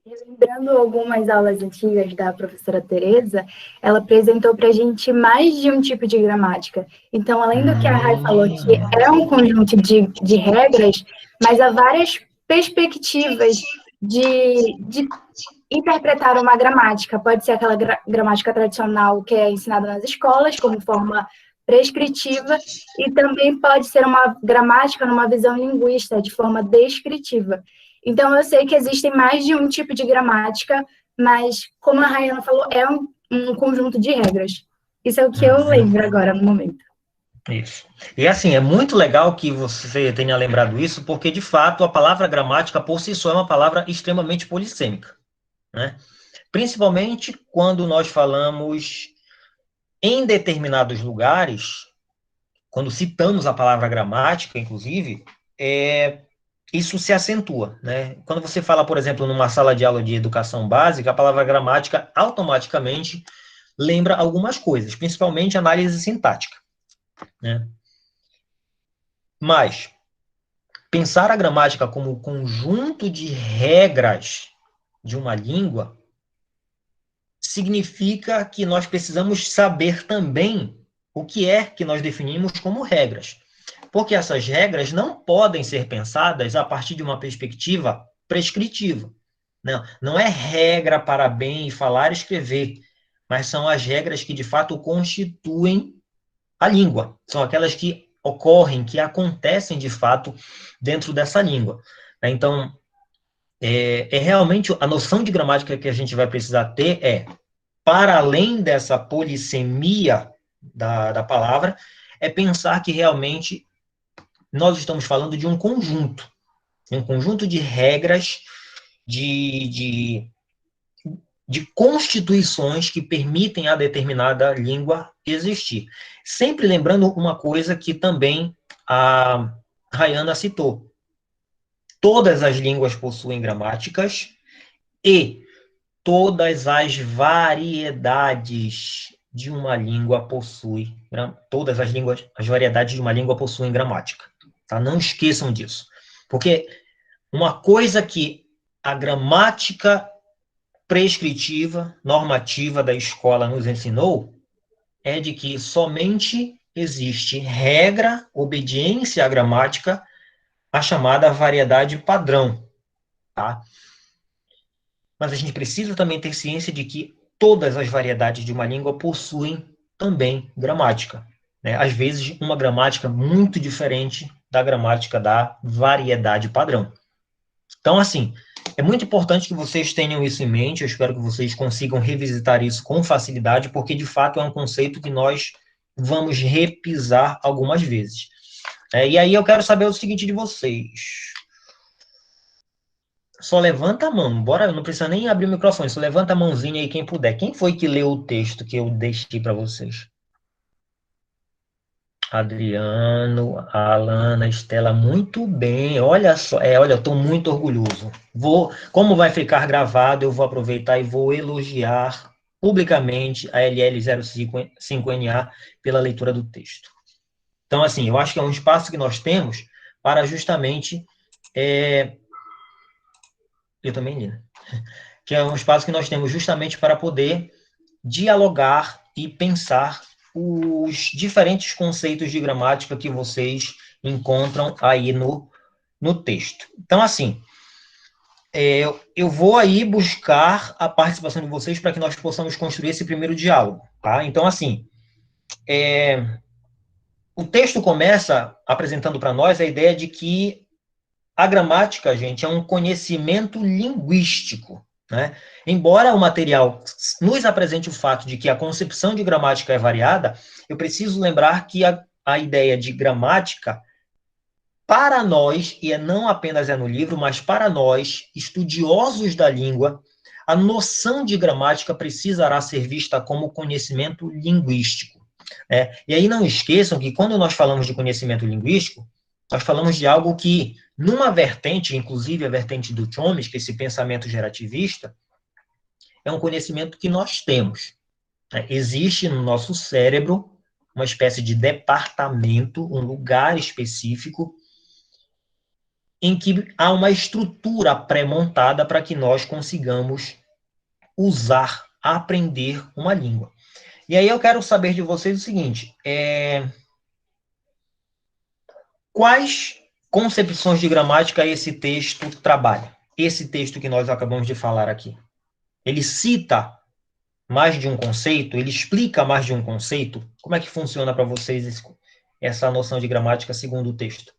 lembrando algumas aulas antigas da professora Tereza, ela apresentou para a gente mais de um tipo de gramática. Então, além do que a Rai falou, que é um conjunto de regras, mas há várias perspectivas de interpretar uma gramática. Pode ser aquela gramática tradicional que é ensinada nas escolas, como forma prescritiva, e também pode ser uma gramática numa visão linguista, de forma descritiva. Então, eu sei que existem mais de um tipo de gramática, mas, como a Rayana falou, é um conjunto de regras. Isso é o que eu lembro agora, no momento. Isso. E assim, é muito legal que você tenha lembrado isso, porque, de fato, a palavra gramática, por si só, é uma palavra extremamente polissêmica, né? Principalmente quando nós falamos em determinados lugares, quando citamos a palavra gramática, inclusive, isso se acentua, né? Quando você fala, por exemplo, numa sala de aula de educação básica, a palavra gramática automaticamente lembra algumas coisas, principalmente análise sintática, né? Mas, pensar a gramática como o conjunto de regras de uma língua significa que nós precisamos saber também o que é que nós definimos como regras. Porque essas regras não podem ser pensadas a partir de uma perspectiva prescritiva. Não é regra para bem falar e escrever, mas são as regras que, de fato, constituem a língua. São aquelas que ocorrem, que acontecem, de fato, dentro dessa língua. Então, realmente a noção de gramática que a gente vai precisar ter para além dessa polissemia da palavra, é pensar que realmente nós estamos falando de um conjunto de regras, de constituições que permitem a determinada língua existir. Sempre lembrando uma coisa que também a Rayana citou. Todas as línguas possuem gramáticas e todas as variedades de uma língua possuem, as variedades de uma língua possuem gramática. Tá? Não esqueçam disso. Porque uma coisa que a gramática prescritiva, normativa da escola nos ensinou é de que somente existe regra, obediência à gramática, a chamada variedade padrão. Tá? Mas a gente precisa também ter ciência de que todas as variedades de uma língua possuem também gramática. Né? Às vezes, uma gramática muito diferente da gramática da variedade padrão. Então, assim, é muito importante que vocês tenham isso em mente. Eu espero que vocês consigam revisitar isso com facilidade, porque, de fato, é um conceito que nós vamos repisar algumas vezes. E aí eu quero saber o seguinte de vocês. Só levanta a mão, bora, não precisa nem abrir o microfone, só levanta a mãozinha aí quem puder. Quem foi que leu o texto que eu deixei para vocês? Adriano, a Alana, a Estela, muito bem. Olha só, olha, eu estou muito orgulhoso. Como vai ficar gravado, eu vou aproveitar e vou elogiar publicamente a LL05NA pela leitura do texto. Então, assim, eu acho que é um espaço que nós temos para justamente eu também li, né? Que é um espaço que nós temos justamente para poder dialogar e pensar os diferentes conceitos de gramática que vocês encontram aí no texto. Então, assim, eu vou aí buscar a participação de vocês para que nós possamos construir esse primeiro diálogo, tá? Então, assim, o texto começa apresentando para nós a ideia de que a gramática, gente, é um conhecimento linguístico, né? Embora o material nos apresente o fato de que a concepção de gramática é variada, eu preciso lembrar que a ideia de gramática, para nós, e não apenas no livro, mas para nós, estudiosos da língua, a noção de gramática precisará ser vista como conhecimento linguístico. E aí não esqueçam que quando nós falamos de conhecimento linguístico, nós falamos de algo que, numa vertente, inclusive a vertente do Chomsky, esse pensamento gerativista, é um conhecimento que nós temos. Existe no nosso cérebro uma espécie de departamento, um lugar específico, em que há uma estrutura pré-montada para que nós consigamos usar, aprender uma língua. E aí eu quero saber de vocês o seguinte, quais concepções de gramática esse texto trabalha? Esse texto que nós acabamos de falar aqui. Ele cita mais de um conceito? Ele explica mais de um conceito? Como é que funciona para vocês essa noção de gramática segundo o texto?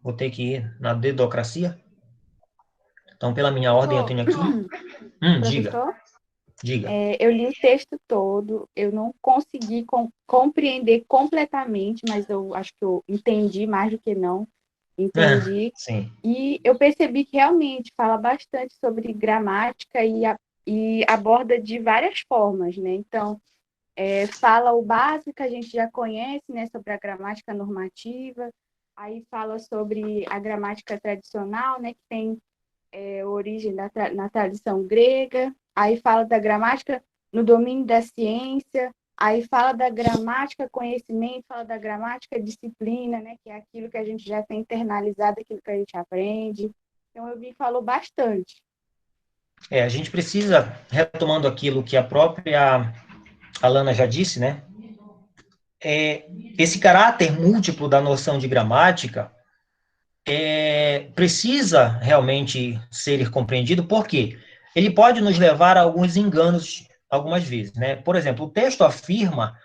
Vou ter que ir na dedocracia? Então, pela minha ordem, eu tenho aqui... Professor? Diga. Eu li o texto todo, eu não consegui compreender completamente, mas eu acho que eu entendi mais do que não. Entendi. Sim. E eu percebi que realmente fala bastante sobre gramática e aborda de várias formas, né? Então, fala o básico que a gente já conhece, né? Sobre a gramática normativa. Aí fala sobre a gramática tradicional, né? Que tem origem na tradição grega. Aí fala da gramática no domínio da ciência, aí fala da gramática, conhecimento, fala da gramática, disciplina, né? Que é aquilo que a gente já tem internalizado, aquilo que a gente aprende. Então, eu vi que falou bastante. A gente precisa, retomando aquilo que a própria Alana já disse, né? Esse caráter múltiplo da noção de gramática precisa realmente ser compreendido, porque ele pode nos levar a alguns enganos algumas vezes, né? Por exemplo, o texto afirma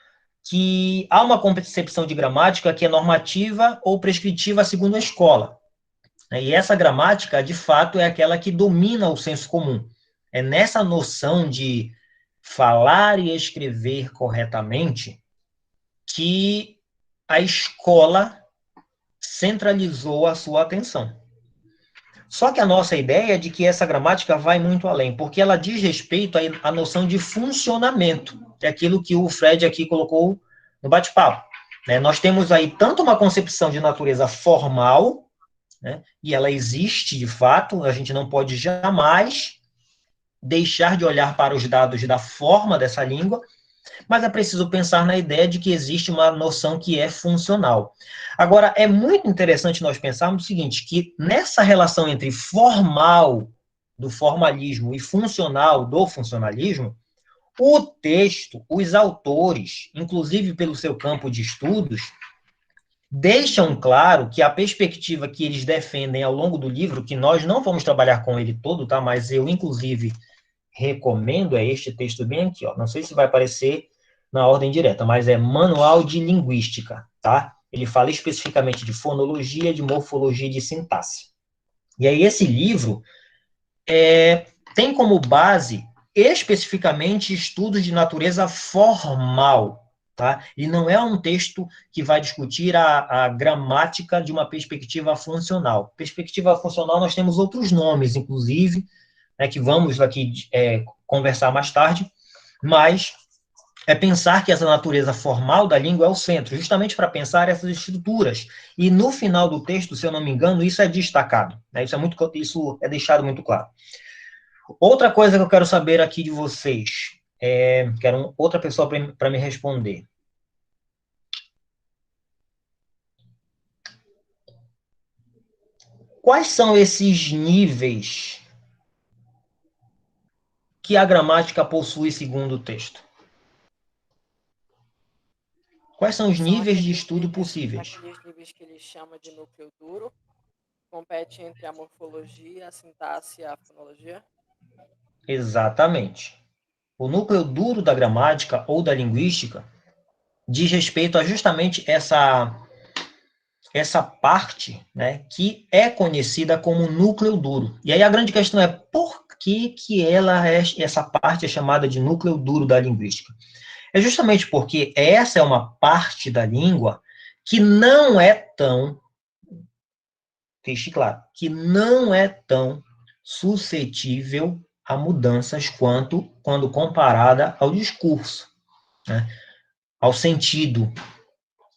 que há uma concepção de gramática que é normativa ou prescritiva segundo a escola. E essa gramática, de fato, é aquela que domina o senso comum. É nessa noção de falar e escrever corretamente que a escola centralizou a sua atenção. Só que a nossa ideia é de que essa gramática vai muito além, porque ela diz respeito à noção de funcionamento, é aquilo que o Fred aqui colocou no bate-papo. Né? Nós temos aí tanto uma concepção de natureza formal, né, e ela existe de fato, a gente não pode jamais deixar de olhar para os dados da forma dessa língua, mas é preciso pensar na ideia de que existe uma noção que é funcional. Agora, é muito interessante nós pensarmos o seguinte, que nessa relação entre formal, do formalismo, e funcional, do funcionalismo, o texto, os autores, inclusive pelo seu campo de estudos, deixam claro que a perspectiva que eles defendem ao longo do livro, que nós não vamos trabalhar com ele todo, tá? Mas eu, inclusive, recomendo, é este texto bem aqui, ó. Não sei se vai aparecer na ordem direta, mas é Manual de Linguística, tá? Ele fala especificamente de fonologia, de morfologia e de sintaxe. E aí esse livro tem como base especificamente estudos de natureza formal, tá? E não é um texto que vai discutir a gramática de uma perspectiva funcional. Perspectiva funcional nós temos outros nomes, inclusive, né, que vamos aqui conversar mais tarde, mas é pensar que essa natureza formal da língua é o centro, justamente para pensar essas estruturas. E no final do texto, se eu não me engano, isso é destacado, né? Isso é deixado muito claro. Outra coisa que eu quero saber aqui de vocês, quero outra pessoa para me responder. Quais são esses níveis que a gramática possui segundo o texto? Quais são os níveis de estudo possíveis? Aqueles níveis que ele chama de núcleo duro, compete entre a morfologia, a sintaxe e a fonologia? Exatamente. O núcleo duro da gramática ou da linguística diz respeito a justamente essa parte, né, que é conhecida como núcleo duro. E aí a grande questão é por que essa parte é chamada de núcleo duro da linguística? É justamente porque essa é uma parte da língua que não é tão, deixe claro, que não é tão suscetível a mudanças quanto quando comparada ao discurso, né? Ao sentido,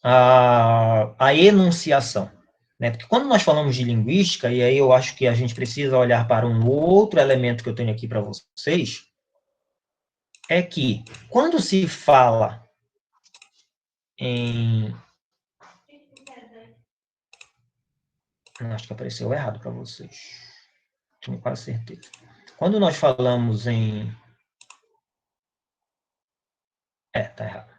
à enunciação. Né? Porque quando nós falamos de linguística, e aí eu acho que a gente precisa olhar para um outro elemento que eu tenho aqui para vocês, é que quando se fala em... Acho que apareceu errado para vocês. Tenho quase certeza. Quando nós falamos em... tá errado.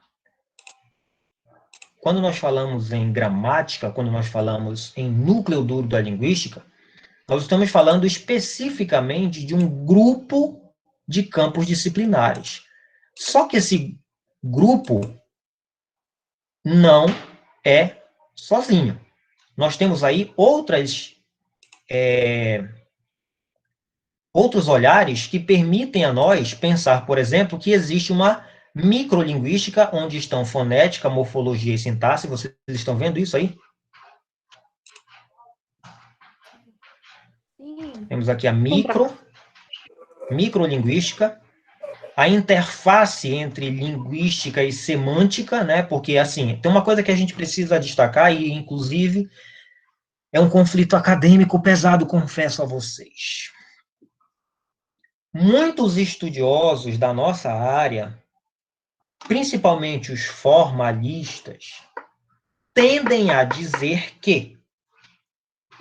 Quando nós falamos em gramática, quando nós falamos em núcleo duro da linguística, nós estamos falando especificamente de um grupo de campos disciplinares. Só que esse grupo não é sozinho. Nós temos aí outros olhares que permitem a nós pensar, por exemplo, que existe uma microlinguística, onde estão fonética, morfologia e sintaxe. Vocês estão vendo isso aí? Sim. Temos aqui a microlinguística, a interface entre linguística e semântica, né? Porque, assim, tem uma coisa que a gente precisa destacar, e, inclusive, é um conflito acadêmico pesado, confesso a vocês. muitos estudiosos da nossa área, principalmente os formalistas, tendem a dizer que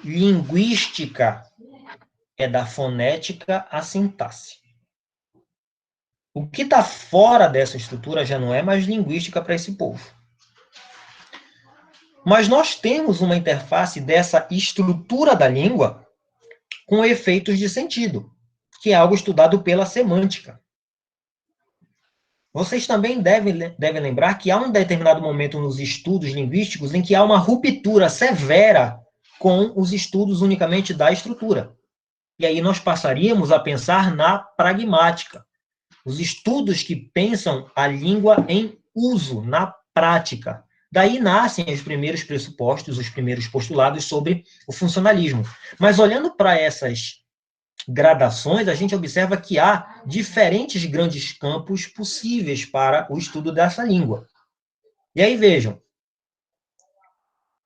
linguística é da fonética à sintaxe. O que está fora dessa estrutura já não é mais linguística para esse povo. Mas nós temos uma interface dessa estrutura da língua com efeitos de sentido, que é algo estudado pela semântica. Vocês também devem lembrar que há um determinado momento nos estudos linguísticos em que há uma ruptura severa com os estudos unicamente da estrutura. E aí nós passaríamos a pensar na pragmática. Os estudos que pensam a língua em uso, na prática. Daí nascem os primeiros pressupostos, os primeiros postulados sobre o funcionalismo. Mas olhando para essas gradações, a gente observa que há diferentes grandes campos possíveis para o estudo dessa língua. E aí vejam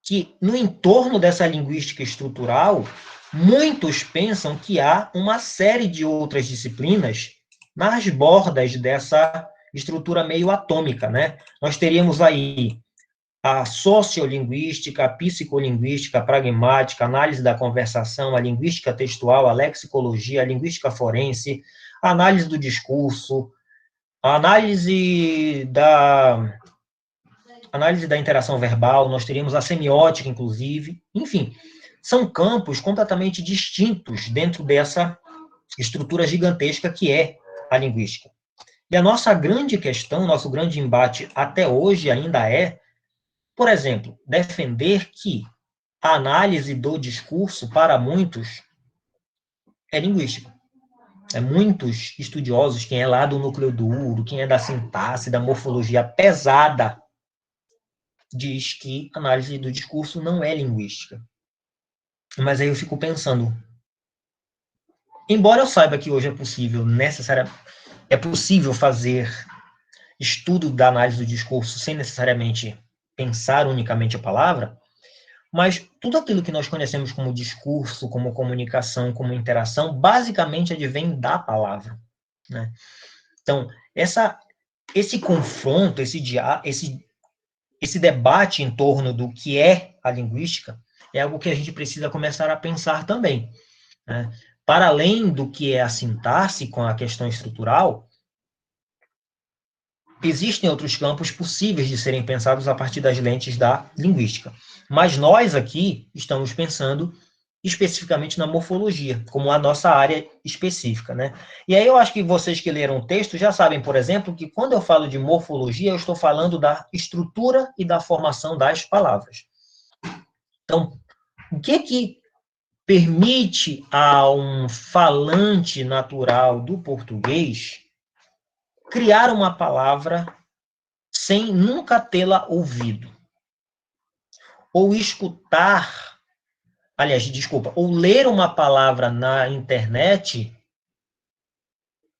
que no entorno dessa linguística estrutural, muitos pensam que há uma série de outras disciplinas nas bordas dessa estrutura meio atômica, né? Nós teríamos aí a sociolinguística, a psicolinguística, a pragmática, a análise da conversação, a linguística textual, a lexicologia, a linguística forense, a análise do discurso, a análise da interação verbal, nós teríamos a semiótica, inclusive. Enfim, são campos completamente distintos dentro dessa estrutura gigantesca que é a linguística. E a nossa grande questão, nosso grande embate até hoje ainda é, por exemplo, defender que a análise do discurso, para muitos, é linguística. Muitos estudiosos, quem é lá do núcleo duro, quem é da sintaxe, da morfologia pesada, diz que a análise do discurso não é linguística. Mas aí eu fico pensando, embora eu saiba que hoje é possível fazer estudo da análise do discurso sem necessariamente pensar unicamente a palavra, mas tudo aquilo que nós conhecemos como discurso, como comunicação, como interação, basicamente advém da palavra, né? Então, esse confronto, esse debate em torno do que é a linguística é algo que a gente precisa começar a pensar também, né? Para além do que é a sintaxe com a questão estrutural, existem outros campos possíveis de serem pensados a partir das lentes da linguística. Mas nós aqui estamos pensando especificamente na morfologia, como a nossa área específica, né? E aí eu acho que vocês que leram o texto já sabem, por exemplo, que quando eu falo de morfologia, eu estou falando da estrutura e da formação das palavras. Então, o que permite a um falante natural do português criar uma palavra sem nunca tê-la ouvido? Ou escutar, ou ler uma palavra na internet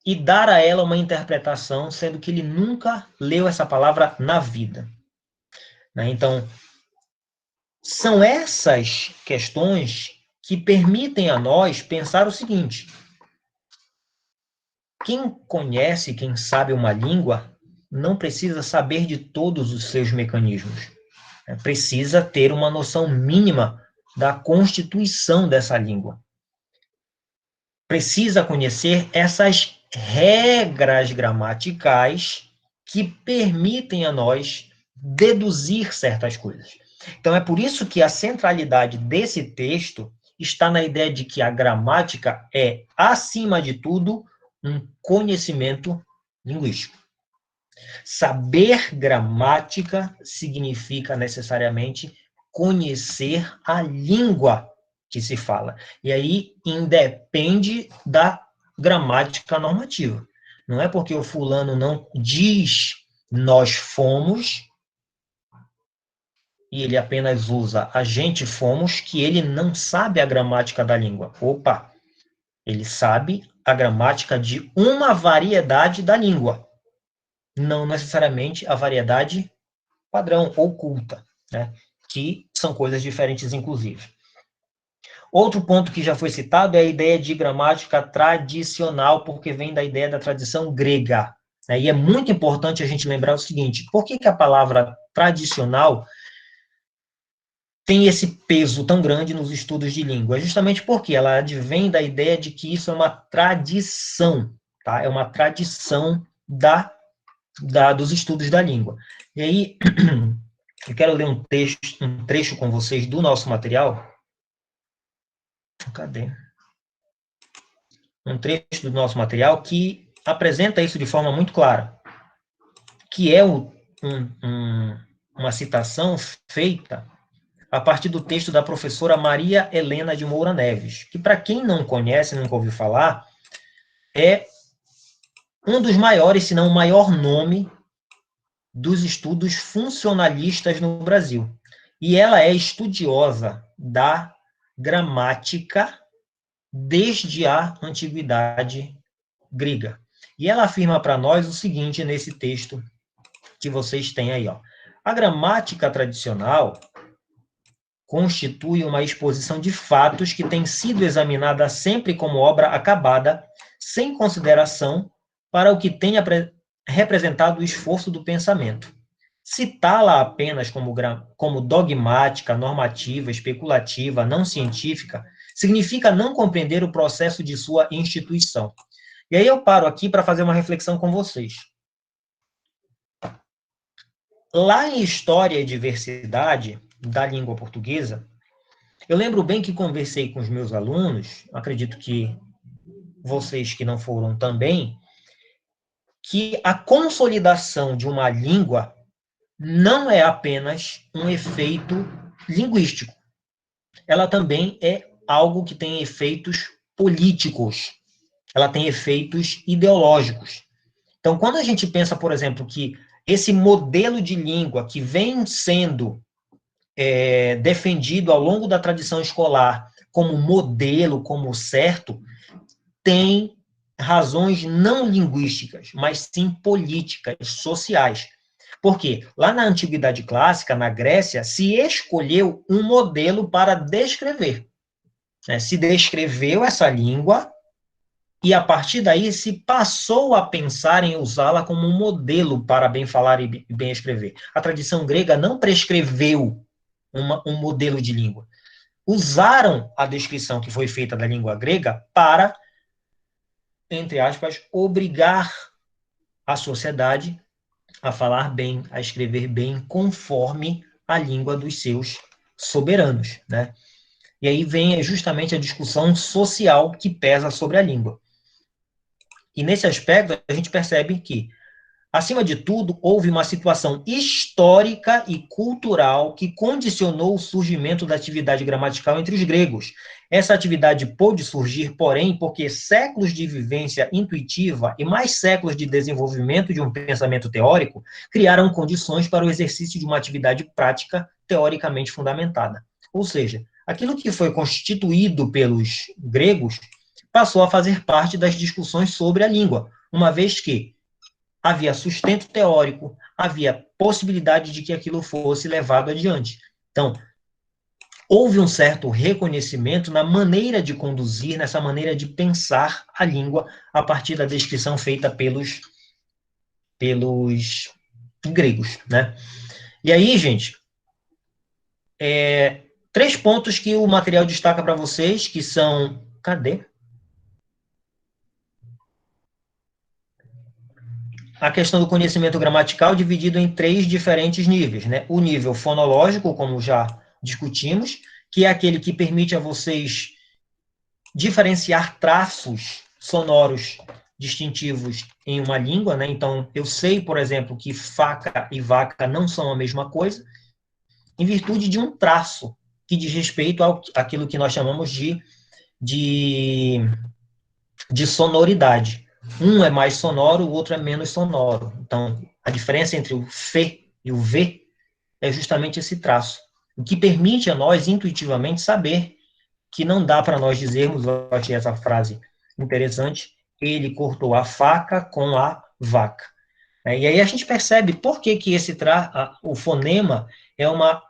e dar a ela uma interpretação, sendo que ele nunca leu essa palavra na vida. Então, são essas questões que permitem a nós pensar o seguinte: quem conhece, quem sabe uma língua, não precisa saber de todos os seus mecanismos. Precisa ter uma noção mínima da constituição dessa língua. Precisa conhecer essas regras gramaticais que permitem a nós deduzir certas coisas. Então, é por isso que a centralidade desse texto está na ideia de que a gramática é, acima de tudo, um conhecimento linguístico. Saber gramática significa necessariamente conhecer a língua que se fala. E aí independe da gramática normativa. Não é porque o fulano não diz nós fomos e ele apenas usa a gente fomos que ele não sabe a gramática da língua. Opa! Ele sabe a gramática de uma variedade da língua, não necessariamente a variedade padrão ou culta, né? Que são coisas diferentes, inclusive. Outro ponto que já foi citado é a ideia de gramática tradicional, porque vem da ideia da tradição grega. E é muito importante a gente lembrar o seguinte: por que a palavra tradicional tem esse peso tão grande nos estudos de língua? É justamente porque ela advém da ideia de que isso é uma tradição, tá? É uma tradição dos estudos da língua. E aí, eu quero ler um trecho com vocês do nosso material. Cadê? Um trecho do nosso material que apresenta isso de forma muito clara, que é uma citação feita a partir do texto da professora Maria Helena de Moura Neves, que, para quem não conhece, nunca ouviu falar, é um dos maiores, se não o maior nome dos estudos funcionalistas no Brasil. E ela é estudiosa da gramática desde a antiguidade grega. E ela afirma para nós o seguinte nesse texto que vocês têm aí, ó. A gramática tradicional constitui uma exposição de fatos que tem sido examinada sempre como obra acabada, sem consideração para o que tenha representado o esforço do pensamento. Citá-la apenas como dogmática, normativa, especulativa, não científica, significa não compreender o processo de sua instituição. E aí eu paro aqui para fazer uma reflexão com vocês. Lá em História e Diversidade da Língua Portuguesa, eu lembro bem que conversei com os meus alunos, acredito que vocês que não foram também, que a consolidação de uma língua não é apenas um efeito linguístico. Ela também é algo que tem efeitos políticos. Ela tem efeitos ideológicos. Então, quando a gente pensa, por exemplo, que esse modelo de língua que vem sendo defendido ao longo da tradição escolar como modelo, como certo, tem razões não linguísticas, mas sim políticas, sociais. Por quê? Lá na Antiguidade Clássica, na Grécia, se escolheu um modelo para descrever. Se descreveu essa língua e, a partir daí, se passou a pensar em usá-la como um modelo para bem falar e bem escrever. A tradição grega não prescreveu um modelo de língua. Usaram a descrição que foi feita da língua grega para, entre aspas, obrigar a sociedade a falar bem, a escrever bem, conforme a língua dos seus soberanos, né? E aí vem justamente a discussão social que pesa sobre a língua. E nesse aspecto, a gente percebe que, acima de tudo, houve uma situação histórica e cultural que condicionou o surgimento da atividade gramatical entre os gregos. Essa atividade pôde surgir, porém, porque séculos de vivência intuitiva e mais séculos de desenvolvimento de um pensamento teórico criaram condições para o exercício de uma atividade prática teoricamente fundamentada. Ou seja, aquilo que foi constituído pelos gregos passou a fazer parte das discussões sobre a língua, uma vez que havia sustento teórico, havia possibilidade de que aquilo fosse levado adiante. Então, houve um certo reconhecimento na maneira de conduzir, nessa maneira de pensar a língua a partir da descrição feita pelos gregos, né? E aí, gente, 3 pontos que o material destaca para vocês, que são... Cadê? A questão do conhecimento gramatical dividido em 3 diferentes níveis, né? O nível fonológico, como já discutimos, que é aquele que permite a vocês diferenciar traços sonoros distintivos em uma língua, né? Então, eu sei, por exemplo, que faca e vaca não são a mesma coisa, em virtude de um traço que diz respeito àquilo que nós chamamos de sonoridade. Um é mais sonoro, o outro é menos sonoro. Então, a diferença entre o F e o V é justamente esse traço, o que permite a nós, intuitivamente, saber que não dá para nós dizermos, eu achei essa frase interessante, ele cortou a faca com a vaca. E aí a gente percebe por que esse o fonema é uma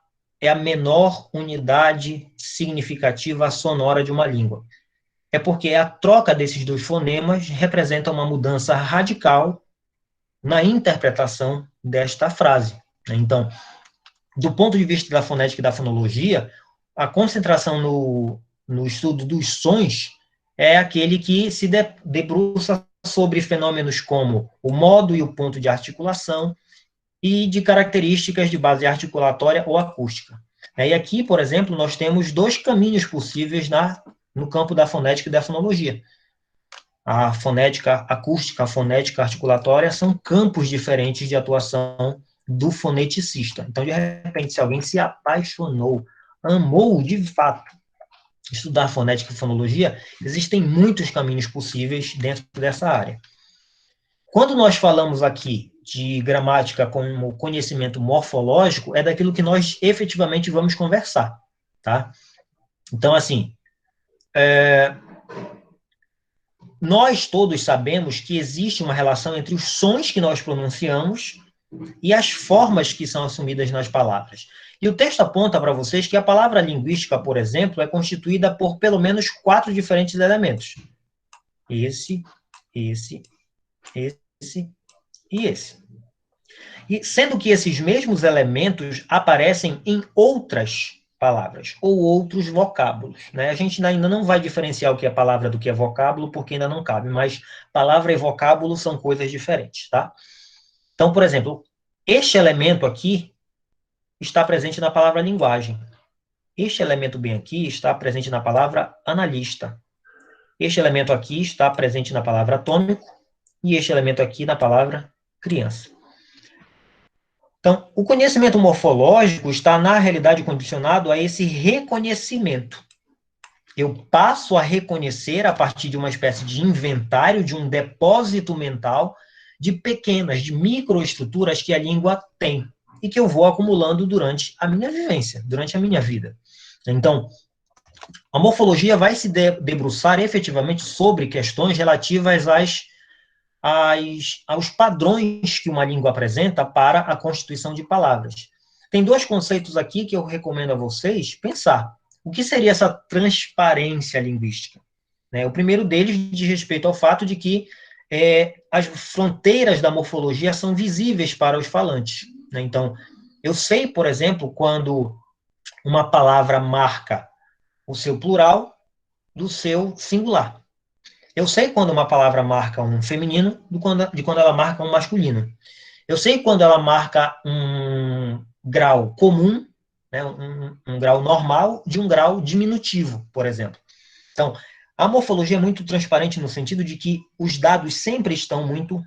é a menor unidade significativa sonora de uma língua? É porque a troca desses dois fonemas representa uma mudança radical na interpretação desta frase. Então, do ponto de vista da fonética e da fonologia, a concentração no estudo dos sons é aquele que se debruça sobre fenômenos como o modo e o ponto de articulação e de características de base articulatória ou acústica. E aqui, por exemplo, nós temos dois caminhos possíveis no campo da fonética e da fonologia. A fonética acústica, a fonética articulatória são campos diferentes de atuação do foneticista. Então, de repente, se alguém se apaixonou, amou de fato estudar fonética e fonologia, existem muitos caminhos possíveis dentro dessa área. Quando nós falamos aqui de gramática como conhecimento morfológico, é daquilo que nós efetivamente vamos conversar, tá? Então, assim, nós todos sabemos que existe uma relação entre os sons que nós pronunciamos e as formas que são assumidas nas palavras. E o texto aponta para vocês que a palavra linguística, por exemplo, é constituída por pelo menos 4 diferentes elementos. Esse e esse. E sendo que esses mesmos elementos aparecem em outras palavras, ou outros vocábulos, né? A gente ainda não vai diferenciar o que é palavra do que é vocábulo, porque ainda não cabe, mas palavra e vocábulo são coisas diferentes, tá? Então, por exemplo, este elemento aqui está presente na palavra linguagem. Este elemento bem aqui está presente na palavra analista. Este elemento aqui está presente na palavra atômico, e este elemento aqui na palavra criança. Então, o conhecimento morfológico está, na realidade, condicionado a esse reconhecimento. Eu passo a reconhecer a partir de uma espécie de inventário, de um depósito mental, de pequenas, de microestruturas que a língua tem, e que eu vou acumulando durante a minha vivência, durante a minha vida. Então, a morfologia vai se debruçar efetivamente sobre questões relativas aos padrões que uma língua apresenta para a constituição de palavras. Tem 2 conceitos aqui que eu recomendo a vocês pensar. O que seria essa transparência linguística? O primeiro deles diz respeito ao fato de que as fronteiras da morfologia são visíveis para os falantes. Então, eu sei, por exemplo, quando uma palavra marca o seu plural do seu singular. Eu sei quando uma palavra marca um feminino de quando ela marca um masculino. Eu sei quando ela marca um grau comum, né, um grau normal, de um grau diminutivo, por exemplo. Então, a morfologia é muito transparente no sentido de que os dados sempre estão muito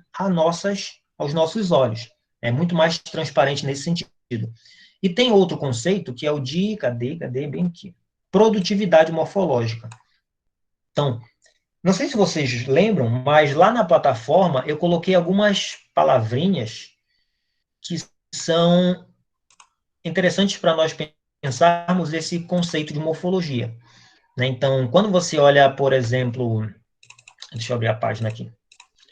aos nossos olhos. É muito mais transparente nesse sentido. E tem outro conceito que é o de, cadê bem aqui? Produtividade morfológica. Então, não sei se vocês lembram, mas lá na plataforma eu coloquei algumas palavrinhas que são interessantes para nós pensarmos esse conceito de morfologia. Então, quando você olha, por exemplo, deixa eu abrir a página aqui.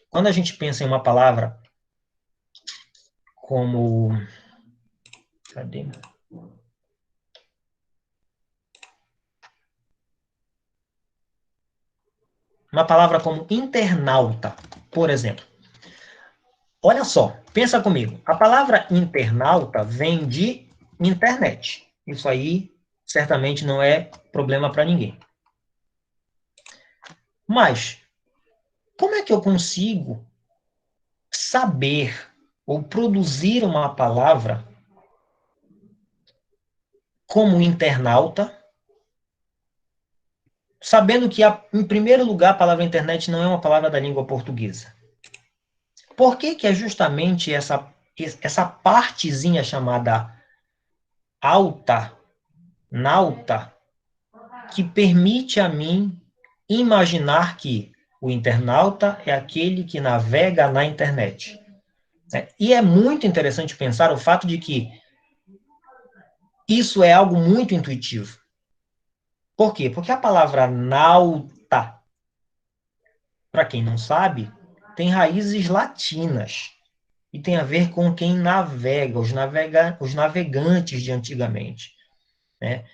Quando a gente pensa em uma palavra como... Cadê? Uma palavra como internauta, por exemplo. Olha só, pensa comigo. A palavra internauta vem de internet. Isso aí certamente não é problema para ninguém. Mas, como é que eu consigo saber ou produzir uma palavra como internauta, sabendo que, em primeiro lugar, a palavra internet não é uma palavra da língua portuguesa? Por que é justamente essa partezinha chamada nauta, que permite a mim imaginar que o internauta é aquele que navega na internet? E é muito interessante pensar o fato de que isso é algo muito intuitivo. Por quê? Porque a palavra nauta, para quem não sabe, tem raízes latinas e tem a ver com quem navega, os navegantes de antigamente. né?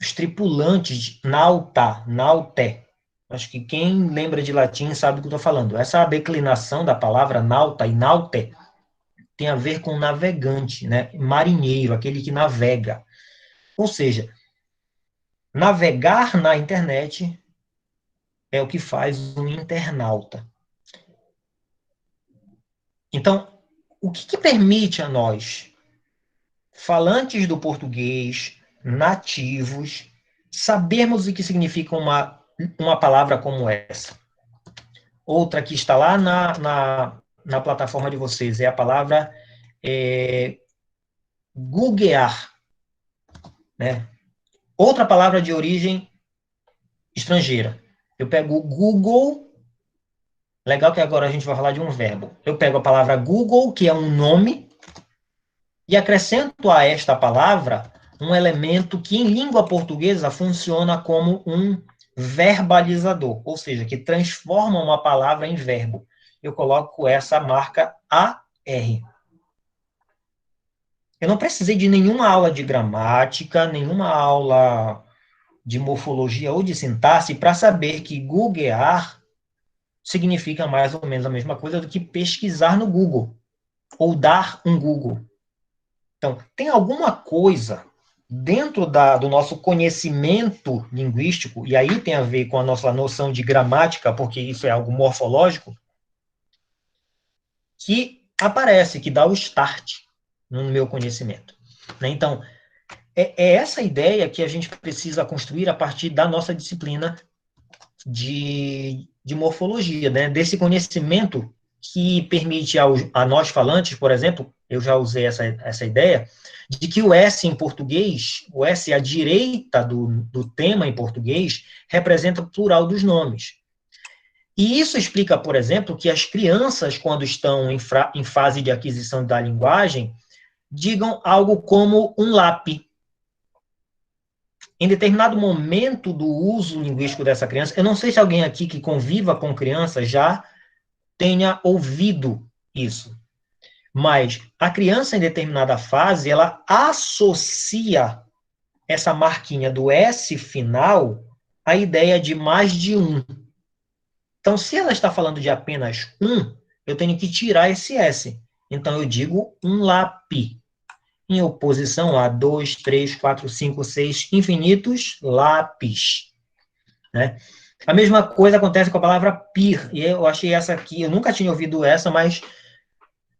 Os tripulantes, naute. Acho que quem lembra de latim sabe do que eu estou falando. Essa declinação da palavra nauta e naute tem a ver com navegante, né? Marinheiro, aquele que navega. Ou seja, navegar na internet é o que faz um internauta. Então, o que permite a nós, falantes do português, nativos, sabermos o que significa uma palavra como essa? Outra que está lá na plataforma de vocês é a palavra googlear, né? Outra palavra de origem estrangeira. Eu pego o Google, legal que agora a gente vai falar de um verbo. Eu pego a palavra Google, que é um nome, e acrescento a esta palavra um elemento que em língua portuguesa funciona como um verbalizador, ou seja, que transforma uma palavra em verbo. Eu coloco essa marca AR. Eu não precisei de nenhuma aula de gramática, nenhuma aula de morfologia ou de sintaxe para saber que googlear significa mais ou menos a mesma coisa do que pesquisar no Google, ou dar um Google. Então, tem alguma coisa dentro do nosso conhecimento linguístico, e aí tem a ver com a nossa noção de gramática, porque isso é algo morfológico, que aparece, que dá o start no meu conhecimento. Né? Então, é essa ideia que a gente precisa construir a partir da nossa disciplina de morfologia, né? Desse conhecimento que permite a nós falantes, por exemplo, eu já usei essa ideia, de que o S em português, o S à direita do tema em português, representa o plural dos nomes. E isso explica, por exemplo, que as crianças, quando estão em fase de aquisição da linguagem, digam algo como um lápis. Em determinado momento do uso linguístico dessa criança, eu não sei se alguém aqui que conviva com crianças já tenha ouvido isso, mas a criança, em determinada fase, ela associa essa marquinha do S final à ideia de mais de um. Então, se ela está falando de apenas um, eu tenho que tirar esse S. Então, eu digo um lápis. Em oposição a 2, 3, 4, 5, 6 infinitos lápis. Né? A mesma coisa acontece com a palavra pir. E eu achei essa aqui, eu nunca tinha ouvido essa, mas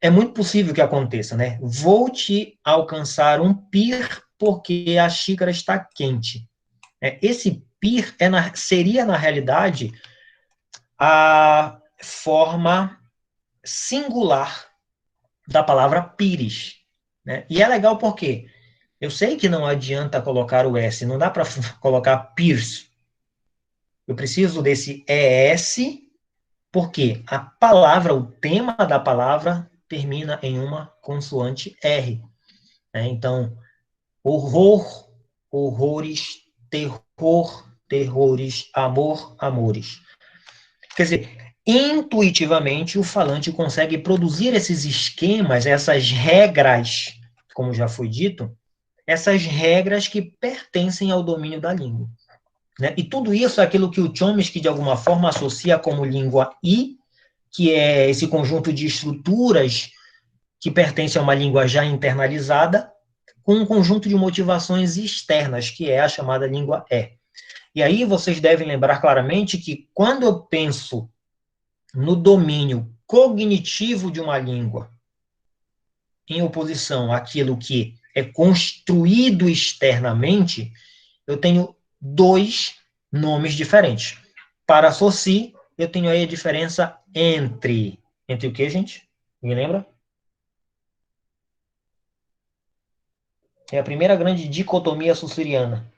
é muito possível que aconteça. Né? Vou te alcançar um pir porque a xícara está quente. Esse pir seria, na realidade, a forma singular da palavra pires. Né? E é legal porque eu sei que não adianta colocar o S, não dá para colocar Pierce. Eu preciso desse ES, porque a palavra, o tema da palavra, termina em uma consoante R. Né? Então, horror, horrores, terror, terrores, amor, amores. Quer dizer, intuitivamente, o falante consegue produzir esses esquemas, essas regras, como já foi dito, essas regras que pertencem ao domínio da língua. Né? E tudo isso é aquilo que o Chomsky, de alguma forma, associa como língua I, que é esse conjunto de estruturas que pertencem a uma língua já internalizada, com um conjunto de motivações externas, que é a chamada língua E. E aí vocês devem lembrar claramente que quando eu penso no domínio cognitivo de uma língua, em oposição àquilo que é construído externamente, eu tenho dois nomes diferentes. Para Saussure, eu tenho aí a diferença entre o que, gente? Me lembra? É a primeira grande dicotomia saussuriana.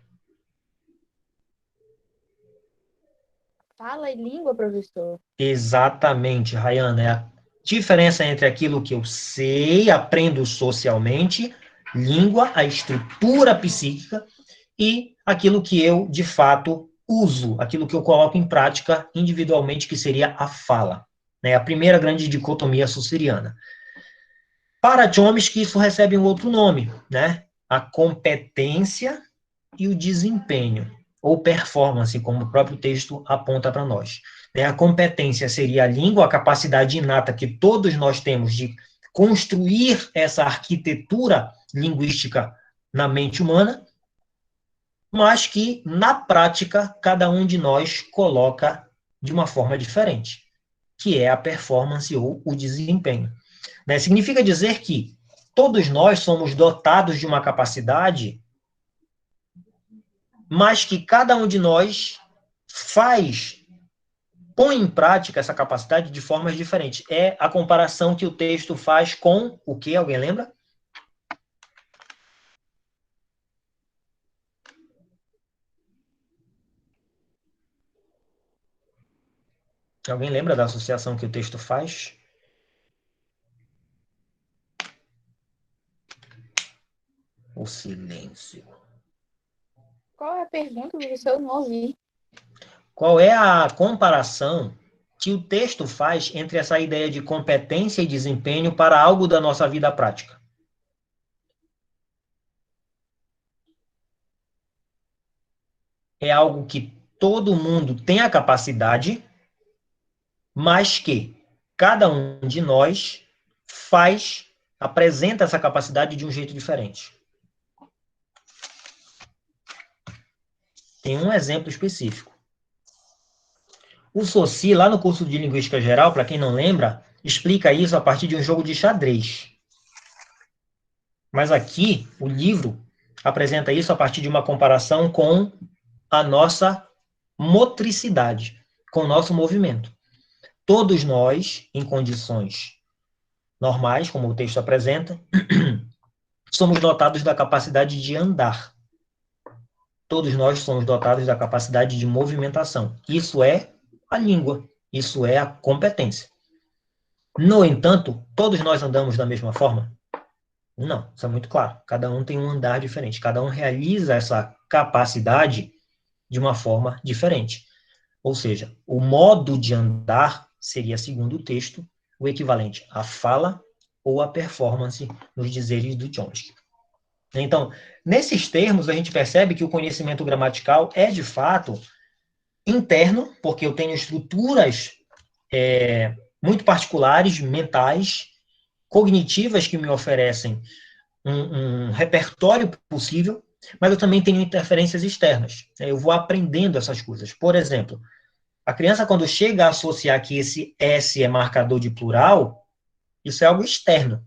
Fala e língua, professor. Exatamente, Rayana. É a diferença entre aquilo que eu sei, aprendo socialmente, língua, a estrutura psíquica, e aquilo que eu, de fato, uso, aquilo que eu coloco em prática individualmente, que seria a fala. Né? A primeira grande dicotomia saussuriana. Para Chomsky, isso recebe um outro nome, né? a competência e o desempenho, ou performance, como o próprio texto aponta para nós. A competência seria a língua, a capacidade inata que todos nós temos de construir essa arquitetura linguística na mente humana, mas que, na prática, cada um de nós coloca de uma forma diferente, que é a performance ou o desempenho. Significa dizer que todos nós somos dotados de uma capacidade, mas que cada um de nós põe em prática essa capacidade de formas diferentes. É a comparação que o texto faz com o que? Alguém lembra? Alguém lembra da associação que o texto faz? O silêncio. Qual é a pergunta, professor? Eu não ouvi. Qual é a comparação que o texto faz entre essa ideia de competência e desempenho para algo da nossa vida prática? É algo que todo mundo tem a capacidade, mas que cada um de nós apresenta essa capacidade de um jeito diferente. Tem um exemplo específico. O Saussure, lá no curso de Linguística Geral, para quem não lembra, explica isso a partir de um jogo de xadrez. Mas aqui, o livro apresenta isso a partir de uma comparação com a nossa motricidade, com o nosso movimento. Todos nós, em condições normais, como o texto apresenta, somos dotados da capacidade de andar. Todos nós somos dotados da capacidade de movimentação. Isso é a língua, isso é a competência. No entanto, todos nós andamos da mesma forma? Não, isso é muito claro. Cada um tem um andar diferente, cada um realiza essa capacidade de uma forma diferente. Ou seja, o modo de andar seria, segundo o texto, o equivalente à fala ou à performance nos dizeres do Chomsky. Então, nesses termos, a gente percebe que o conhecimento gramatical é, de fato, interno, porque eu tenho estruturas muito particulares, mentais, cognitivas, que me oferecem um repertório possível, mas eu também tenho interferências externas. Eu vou aprendendo essas coisas. Por exemplo, a criança, quando chega a associar que esse S é marcador de plural, isso é algo externo.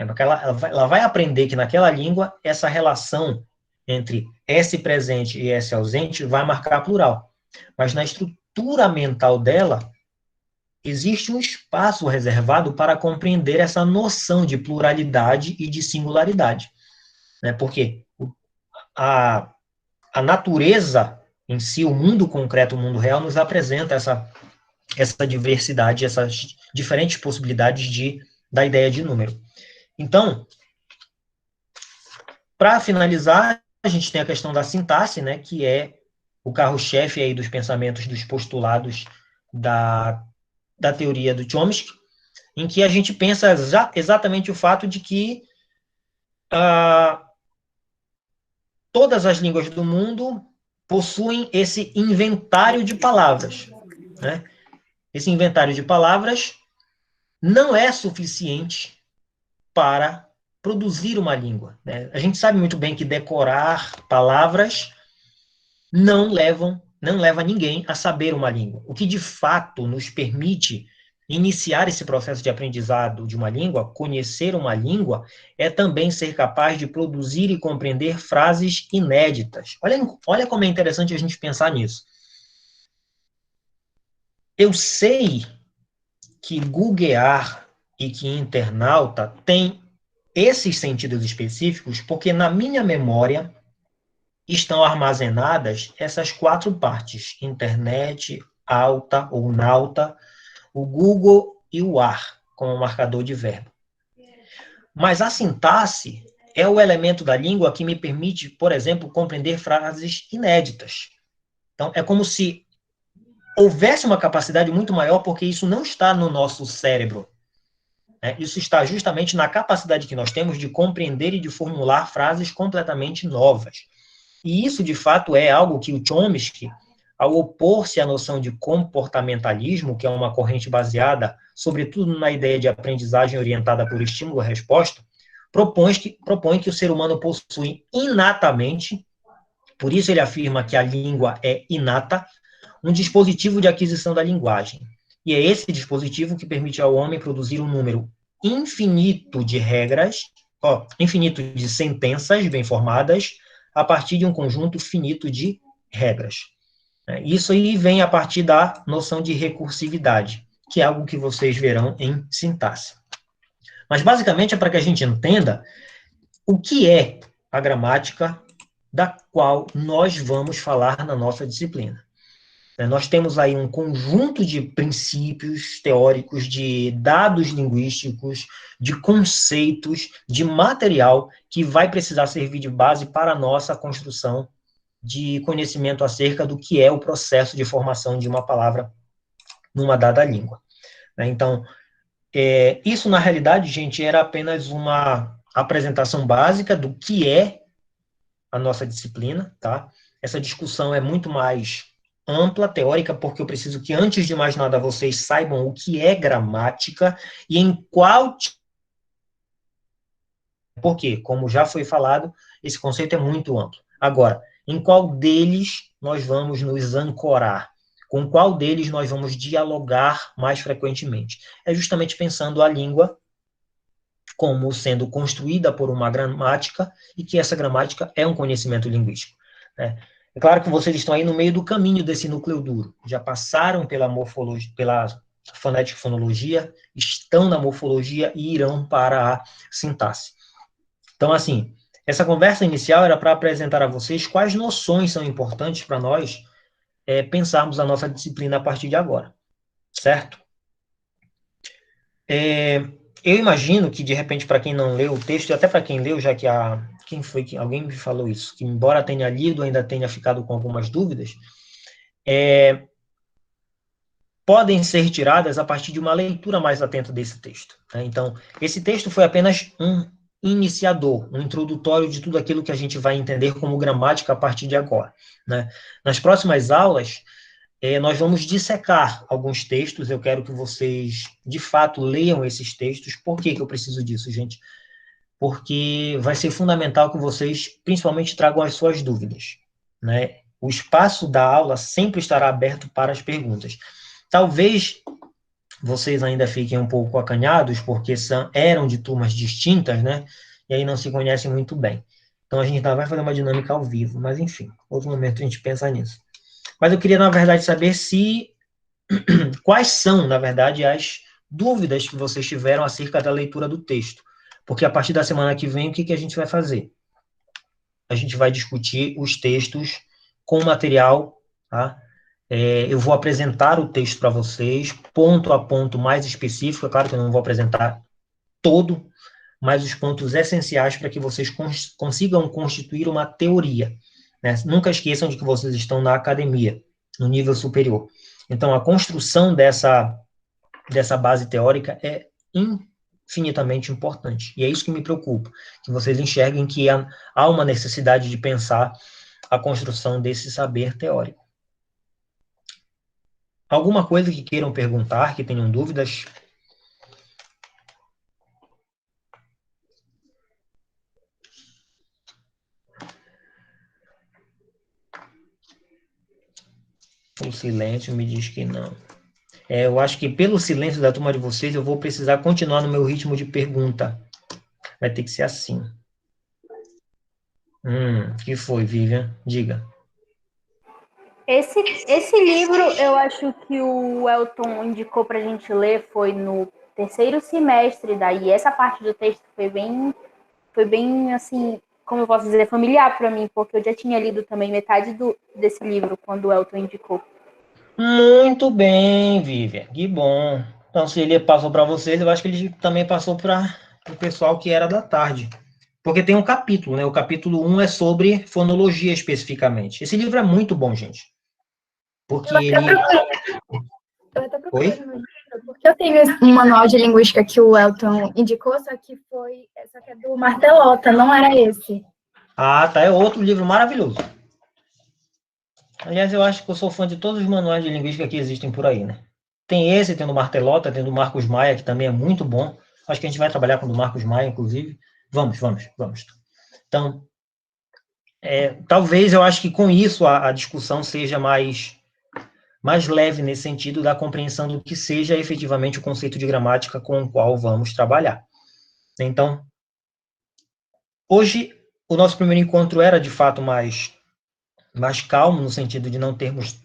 Porque ela vai aprender que naquela língua, essa relação entre S presente e S ausente vai marcar plural. Mas na estrutura mental dela, existe um espaço reservado para compreender essa noção de pluralidade e de singularidade. Porque a natureza em si, o mundo concreto, o mundo real, nos apresenta essa diversidade, essas diferentes possibilidades da ideia de número. Então, para finalizar, a gente tem a questão da sintaxe, que é o carro-chefe aí dos pensamentos, dos postulados da teoria do Chomsky, em que a gente pensa exatamente o fato de que todas as línguas do mundo possuem esse inventário de palavras. Esse inventário de palavras não é suficiente para produzir uma língua. A gente sabe muito bem que decorar palavras não leva ninguém a saber uma língua. O que, de fato, nos permite iniciar esse processo de aprendizado de uma língua, conhecer uma língua, é também ser capaz de produzir e compreender frases inéditas. Olha como é interessante a gente pensar nisso. Eu sei que googlear e que internauta tem esses sentidos específicos porque na minha memória estão armazenadas essas 4 partes: internet, alta ou nauta, o Google e o ar, como marcador de verbo. Mas a sintaxe é o elemento da língua que me permite, por exemplo, compreender frases inéditas. Então, é como se houvesse uma capacidade muito maior, porque isso não está no nosso cérebro. Isso está justamente na capacidade que nós temos de compreender e de formular frases completamente novas. E isso, de fato, é algo que o Chomsky, ao opor-se à noção de comportamentalismo, que é uma corrente baseada, sobretudo, na ideia de aprendizagem orientada por estímulo-resposta, propõe que o ser humano possui inatamente, por isso ele afirma que a língua é inata, um dispositivo de aquisição da linguagem. E é esse dispositivo que permite ao homem produzir um número infinito de regras, infinito de sentenças bem formadas, a partir de um conjunto finito de regras. Isso aí vem a partir da noção de recursividade, que é algo que vocês verão em sintaxe. Mas, basicamente, é para que a gente entenda o que é a gramática da qual nós vamos falar na nossa disciplina. Nós temos aí um conjunto de princípios teóricos, de dados linguísticos, de conceitos, de material que vai precisar servir de base para a nossa construção de conhecimento acerca do que é o processo de formação de uma palavra numa dada língua. Então, isso, na realidade, gente, era apenas uma apresentação básica do que é a nossa disciplina, tá? Essa discussão é muito mais ampla, teórica, porque eu preciso que, antes de mais nada, vocês saibam o que é gramática e em qual... Porque, como já foi falado, esse conceito é muito amplo. Agora, em qual deles nós vamos nos ancorar? Com qual deles nós vamos dialogar mais frequentemente? É justamente pensando a língua como sendo construída por uma gramática e que essa gramática é um conhecimento linguístico. É claro que vocês estão aí no meio do caminho desse núcleo duro. Já passaram pela morfologia, pela fonética e fonologia, estão na morfologia e irão para a sintaxe. Então, assim, essa conversa inicial era para apresentar a vocês quais noções são importantes para nós pensarmos a nossa disciplina a partir de agora, certo? Eu imagino que, de repente, para quem não leu o texto, e até para quem leu, já que quem foi que alguém me falou isso, que embora tenha lido, ainda tenha ficado com algumas dúvidas, podem ser retiradas a partir de uma leitura mais atenta desse texto. Então, esse texto foi apenas um iniciador, um introdutório de tudo aquilo que a gente vai entender como gramática a partir de agora. Nas próximas aulas, nós vamos dissecar alguns textos. Eu quero que vocês, de fato, leiam esses textos. Por que eu preciso disso, gente? Porque vai ser fundamental que vocês, principalmente, tragam as suas dúvidas. O espaço da aula sempre estará aberto para as perguntas. Talvez vocês ainda fiquem um pouco acanhados, porque eram de turmas distintas, e aí não se conhecem muito bem. Então, a gente ainda vai fazer uma dinâmica ao vivo, mas, enfim, outro momento a gente pensa nisso. Mas eu queria, na verdade, saber quais são, na verdade, as dúvidas que vocês tiveram acerca da leitura do texto. Porque a partir da semana que vem, o que a gente vai fazer? A gente vai discutir os textos com material, tá? Eu vou apresentar o texto para vocês, ponto a ponto mais específico. É claro que eu não vou apresentar todo, mas os pontos essenciais para que vocês consigam constituir uma teoria. Nunca esqueçam de que vocês estão na academia, no nível superior. Então, a construção dessa base teórica é infinitamente importante. E é isso que me preocupa, que vocês enxerguem que há uma necessidade de pensar a construção desse saber teórico. Alguma coisa que queiram perguntar, que tenham dúvidas? O silêncio me diz que não. Eu acho que pelo silêncio da turma de vocês, eu vou precisar continuar no meu ritmo de pergunta. Vai ter que ser assim. Que foi, Vivian? Diga. Esse livro, eu acho que o Elton indicou para a gente ler, foi no terceiro semestre, daí essa parte do texto foi bem assim, como eu posso dizer, familiar para mim, porque eu já tinha lido também metade desse livro quando o Elton indicou. Muito bem, Vivian, que bom. Então, se ele passou para vocês, eu acho que ele também passou para o pessoal que era da tarde. Porque tem um capítulo, O capítulo 1 é sobre fonologia especificamente. Esse livro é muito bom, gente. Porque eu até procurando no livro, porque Eu tenho um manual de linguística que o Elton indicou, só que é do Martelota, não era esse. Ah, tá, é outro livro maravilhoso. Aliás, eu acho que eu sou fã de todos os manuais de linguística que existem por aí, né? Tem esse, tem do Martelota, tem do Marcos Maia, que também é muito bom. Acho que a gente vai trabalhar com o do Marcos Maia, inclusive. Vamos. Então, talvez eu acho que com isso a discussão seja mais leve nesse sentido da compreensão do que seja efetivamente o conceito de gramática com o qual vamos trabalhar. Então, hoje, o nosso primeiro encontro era, de fato, mais calmo, no sentido de não termos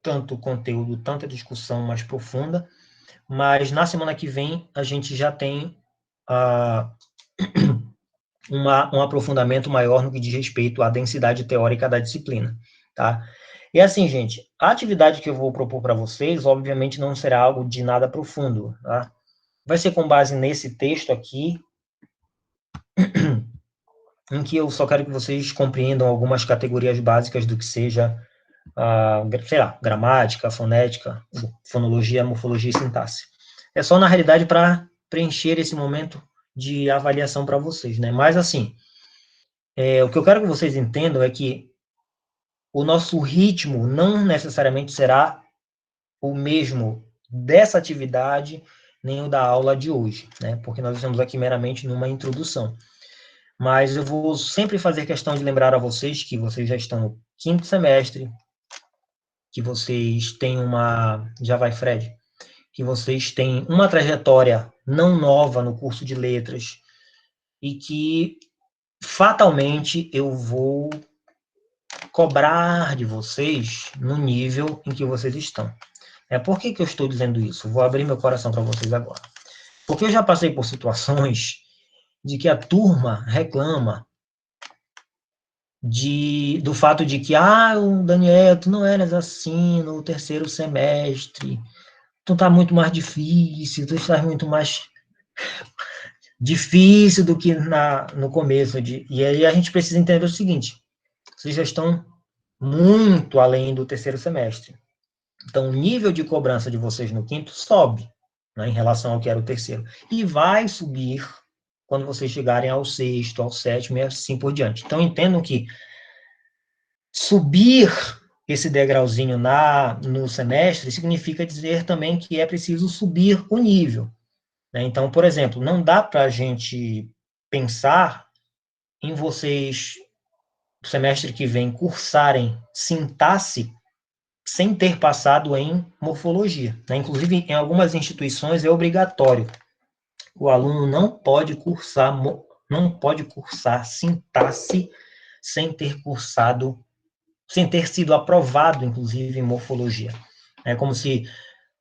tanto conteúdo, tanta discussão mais profunda, mas na semana que vem a gente já tem um aprofundamento maior no que diz respeito à densidade teórica da disciplina, tá? E assim, gente, a atividade que eu vou propor para vocês, obviamente, não será algo de nada profundo, tá? Vai ser com base nesse texto aqui, em que eu só quero que vocês compreendam algumas categorias básicas do que seja, sei lá, gramática, fonética, fonologia, morfologia e sintaxe. É só, na realidade, para preencher esse momento de avaliação para vocês, né? Mas, assim, o que eu quero que vocês entendam é que o nosso ritmo não necessariamente será o mesmo dessa atividade, nem o da aula de hoje, né? Porque nós estamos aqui meramente numa introdução. Mas eu vou sempre fazer questão de lembrar a vocês que vocês já estão no 5º semestre, que vocês têm já vai, Fred, que vocês têm uma trajetória não nova no curso de letras e que, fatalmente, eu vou cobrar de vocês no nível em que vocês estão. Por que eu estou dizendo isso? Vou abrir meu coração para vocês agora. Porque eu já passei por situações de que a turma reclama do fato de que, o Daniel, tu não eras assim no 3º semestre, tu tá muito mais difícil, tu estás muito mais difícil do que no começo. E aí a gente precisa entender o seguinte, vocês já estão muito além do 3º semestre. Então, o nível de cobrança de vocês no 5º sobe, né, em relação ao que era o 3º. E vai subir quando vocês chegarem ao 6º, ao 7º e assim por diante. Então, entendam que subir esse degrauzinho no semestre significa dizer também que é preciso subir o nível, né? Então, por exemplo, não dá para a gente pensar em vocês, no semestre que vem, cursarem sintaxe sem ter passado em morfologia, né? Inclusive, em algumas instituições é obrigatório. O aluno não pode cursar sintaxe sem ter sido aprovado, inclusive, em morfologia. É como se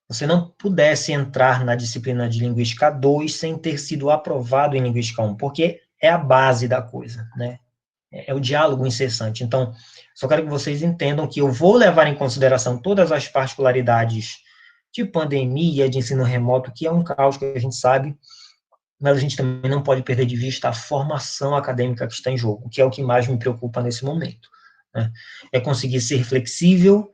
você não pudesse entrar na disciplina de Linguística 2 sem ter sido aprovado em Linguística 1, porque é a base da coisa, né? É o diálogo incessante. Então, só quero que vocês entendam que eu vou levar em consideração todas as particularidades de pandemia, de ensino remoto, que é um caos que a gente sabe, mas a gente também não pode perder de vista a formação acadêmica que está em jogo, que é o que mais me preocupa nesse momento, né? É conseguir ser flexível,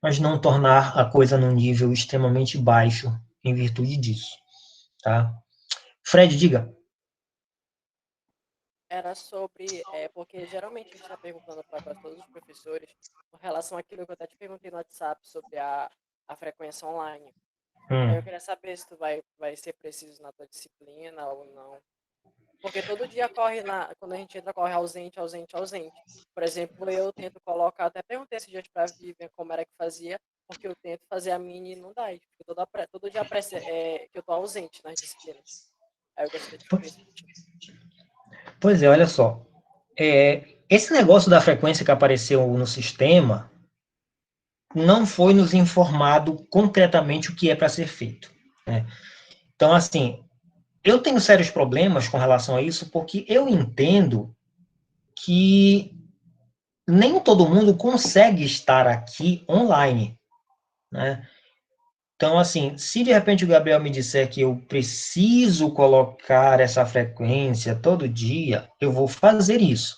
mas não tornar a coisa num nível extremamente baixo em virtude disso, tá? Fred, diga. Era sobre, porque geralmente a gente está perguntando para quase todos os professores com relação àquilo que eu até te perguntei no WhatsApp sobre a frequência online. Aí eu queria saber se tu vai ser preciso na tua disciplina ou não. Porque todo dia quando a gente entra, corre ausente. Por exemplo, eu tento colocar, até perguntei esses dias para a Vivian como era que fazia, porque eu tento fazer a mini e não dá. Todo dia aparece que eu tô ausente nas disciplinas. Aí eu gostaria de ver isso. Pois é, olha só. Esse negócio da frequência que apareceu no sistema não foi nos informado concretamente o que é para ser feito, né? Então, assim, eu tenho sérios problemas com relação a isso, porque eu entendo que nem todo mundo consegue estar aqui online, né? Então, assim, se de repente o Gabriel me disser que eu preciso colocar essa frequência todo dia, eu vou fazer isso.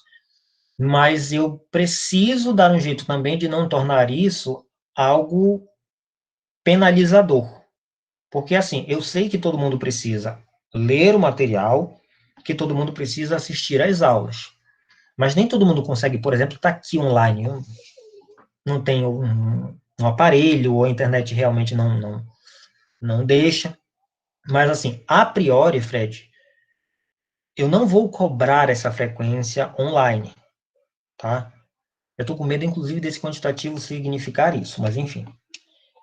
Mas eu preciso dar um jeito também de não tornar isso algo penalizador. Porque, assim, eu sei que todo mundo precisa ler o material, que todo mundo precisa assistir às aulas. Mas nem todo mundo consegue, por exemplo, estar aqui online. Eu não tenho um aparelho, ou a internet realmente não deixa. Mas, assim, a priori, Fred, eu não vou cobrar essa frequência online, tá? Eu estou com medo, inclusive, desse quantitativo significar isso, mas, enfim.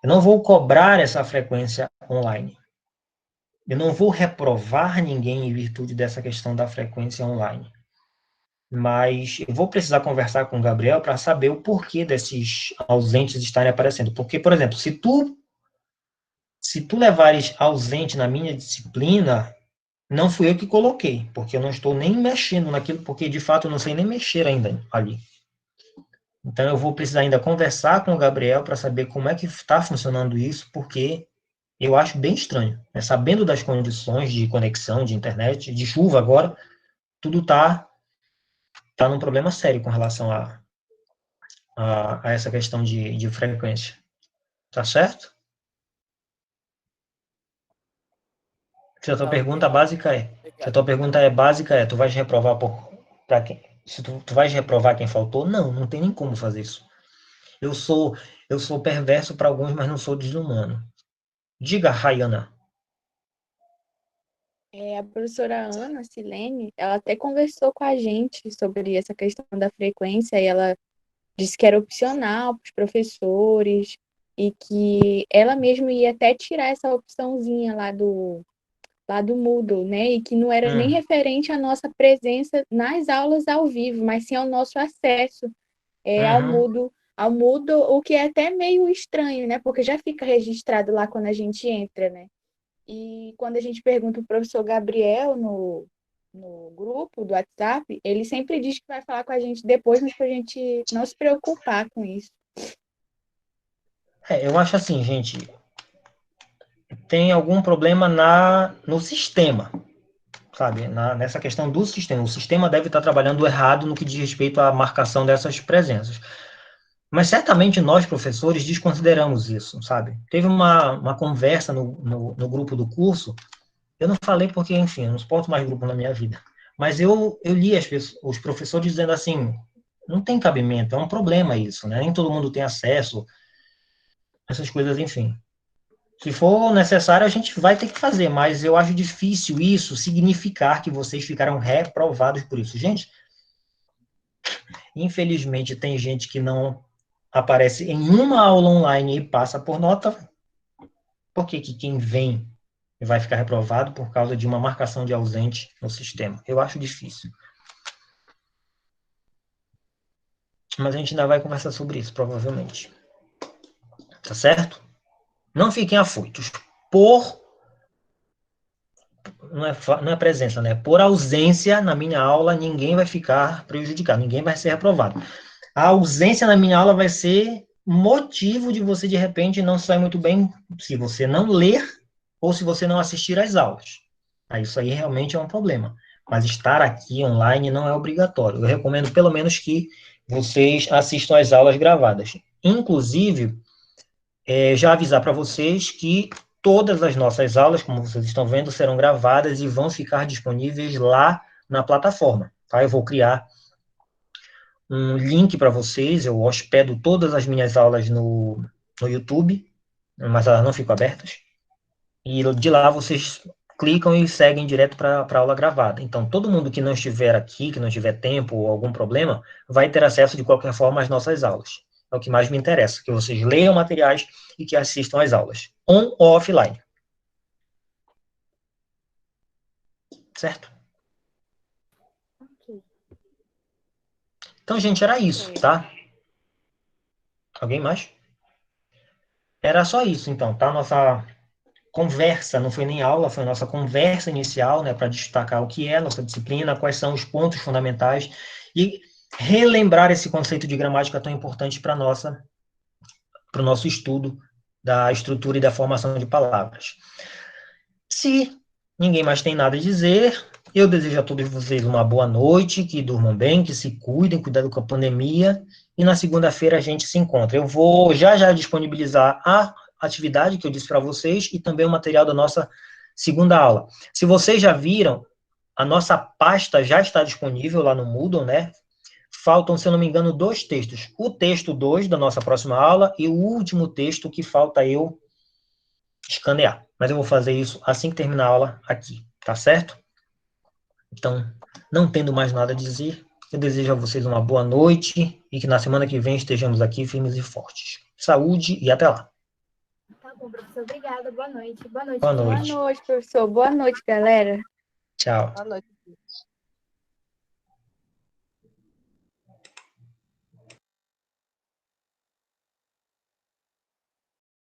Eu não vou cobrar essa frequência online. Eu não vou reprovar ninguém em virtude dessa questão da frequência online. Mas eu vou precisar conversar com o Gabriel para saber o porquê desses ausentes estarem aparecendo. Porque, por exemplo, se tu levares ausente na minha disciplina, não fui eu que coloquei, porque eu não estou nem mexendo naquilo, porque de fato eu não sei nem mexer ainda ali. Então eu vou precisar ainda conversar com o Gabriel para saber como é que está funcionando isso, porque eu acho bem estranho, né? Sabendo das condições de conexão, de internet, de chuva agora, tudo está num problema sério com relação a essa questão de frequência. Tá certo? Se a tua pergunta básica é, tu vais reprovar para quem? Se tu vais reprovar quem faltou? Não tem nem como fazer isso. Eu sou perverso para alguns, mas não sou desumano. Diga, Rayana. A professora Ana Silene, ela até conversou com a gente sobre essa questão da frequência e ela disse que era opcional para os professores e que ela mesma ia até tirar essa opçãozinha lá do Moodle, né? E que não era nem referente à nossa presença nas aulas ao vivo, mas sim ao nosso acesso ao Moodle, o que é até meio estranho, né? Porque já fica registrado lá quando a gente entra, né? E quando a gente pergunta o professor Gabriel no grupo do WhatsApp, ele sempre diz que vai falar com a gente depois, mas para a gente não se preocupar com isso. Eu acho assim, gente, tem algum problema no sistema, sabe? Nessa questão do sistema. O sistema deve estar trabalhando errado no que diz respeito à marcação dessas presenças. Mas certamente nós, professores, desconsideramos isso, sabe? Teve uma conversa no grupo do curso, eu não falei porque, enfim, eu não suporto mais grupo na minha vida, mas eu li os professores dizendo assim, não tem cabimento, é um problema isso, né? Nem todo mundo tem acesso, essas coisas, enfim. Se for necessário, a gente vai ter que fazer, mas eu acho difícil isso significar que vocês ficaram reprovados por isso. Gente, infelizmente tem gente que não aparece em uma aula online e passa por nota. Por que quem vem vai ficar reprovado por causa de uma marcação de ausente no sistema? Eu acho difícil. Mas a gente ainda vai conversar sobre isso, provavelmente. Tá certo? Não fiquem afoitos. Não é presença, né? Por ausência na minha aula, ninguém vai ficar prejudicado, ninguém vai ser reprovado. A ausência na minha aula vai ser motivo de você, de repente, não sair muito bem se você não ler ou se você não assistir às aulas. Isso aí realmente é um problema. Mas estar aqui online não é obrigatório. Eu recomendo, pelo menos, que vocês assistam às aulas gravadas. Inclusive, já avisar para vocês que todas as nossas aulas, como vocês estão vendo, serão gravadas e vão ficar disponíveis lá na plataforma. Tá? Eu vou criar um link para vocês, eu hospedo todas as minhas aulas no YouTube, mas elas não ficam abertas. E de lá vocês clicam e seguem direto para a aula gravada. Então, todo mundo que não estiver aqui, que não tiver tempo ou algum problema, vai ter acesso de qualquer forma às nossas aulas. É o que mais me interessa, que vocês leiam materiais e que assistam às aulas, on ou offline. Certo? Ok. Então, gente, era isso, tá? Alguém mais? Era só isso, então, tá? Nossa conversa, não foi nem aula, foi a nossa conversa inicial, né, para destacar o que é a nossa disciplina, quais são os pontos fundamentais e relembrar esse conceito de gramática tão importante para o nosso estudo da estrutura e da formação de palavras. Se ninguém mais tem nada a dizer, eu desejo a todos vocês uma boa noite, que durmam bem, que se cuidem, cuidado com a pandemia, e na segunda-feira a gente se encontra. Eu vou já disponibilizar a atividade que eu disse para vocês e também o material da nossa segunda aula. Se vocês já viram, a nossa pasta já está disponível lá no Moodle, né? Faltam, se eu não me engano, 2 textos. O texto 2 da nossa próxima aula e o último texto que falta eu escanear. Mas eu vou fazer isso assim que terminar a aula aqui, tá certo? Então, não tendo mais nada a dizer, eu desejo a vocês uma boa noite e que na semana que vem estejamos aqui firmes e fortes. Saúde e até lá. Tá bom, professor. Obrigada. Boa noite. Boa noite. Boa Boa noite. noite, professor. Boa noite, galera. Tchau. Boa noite.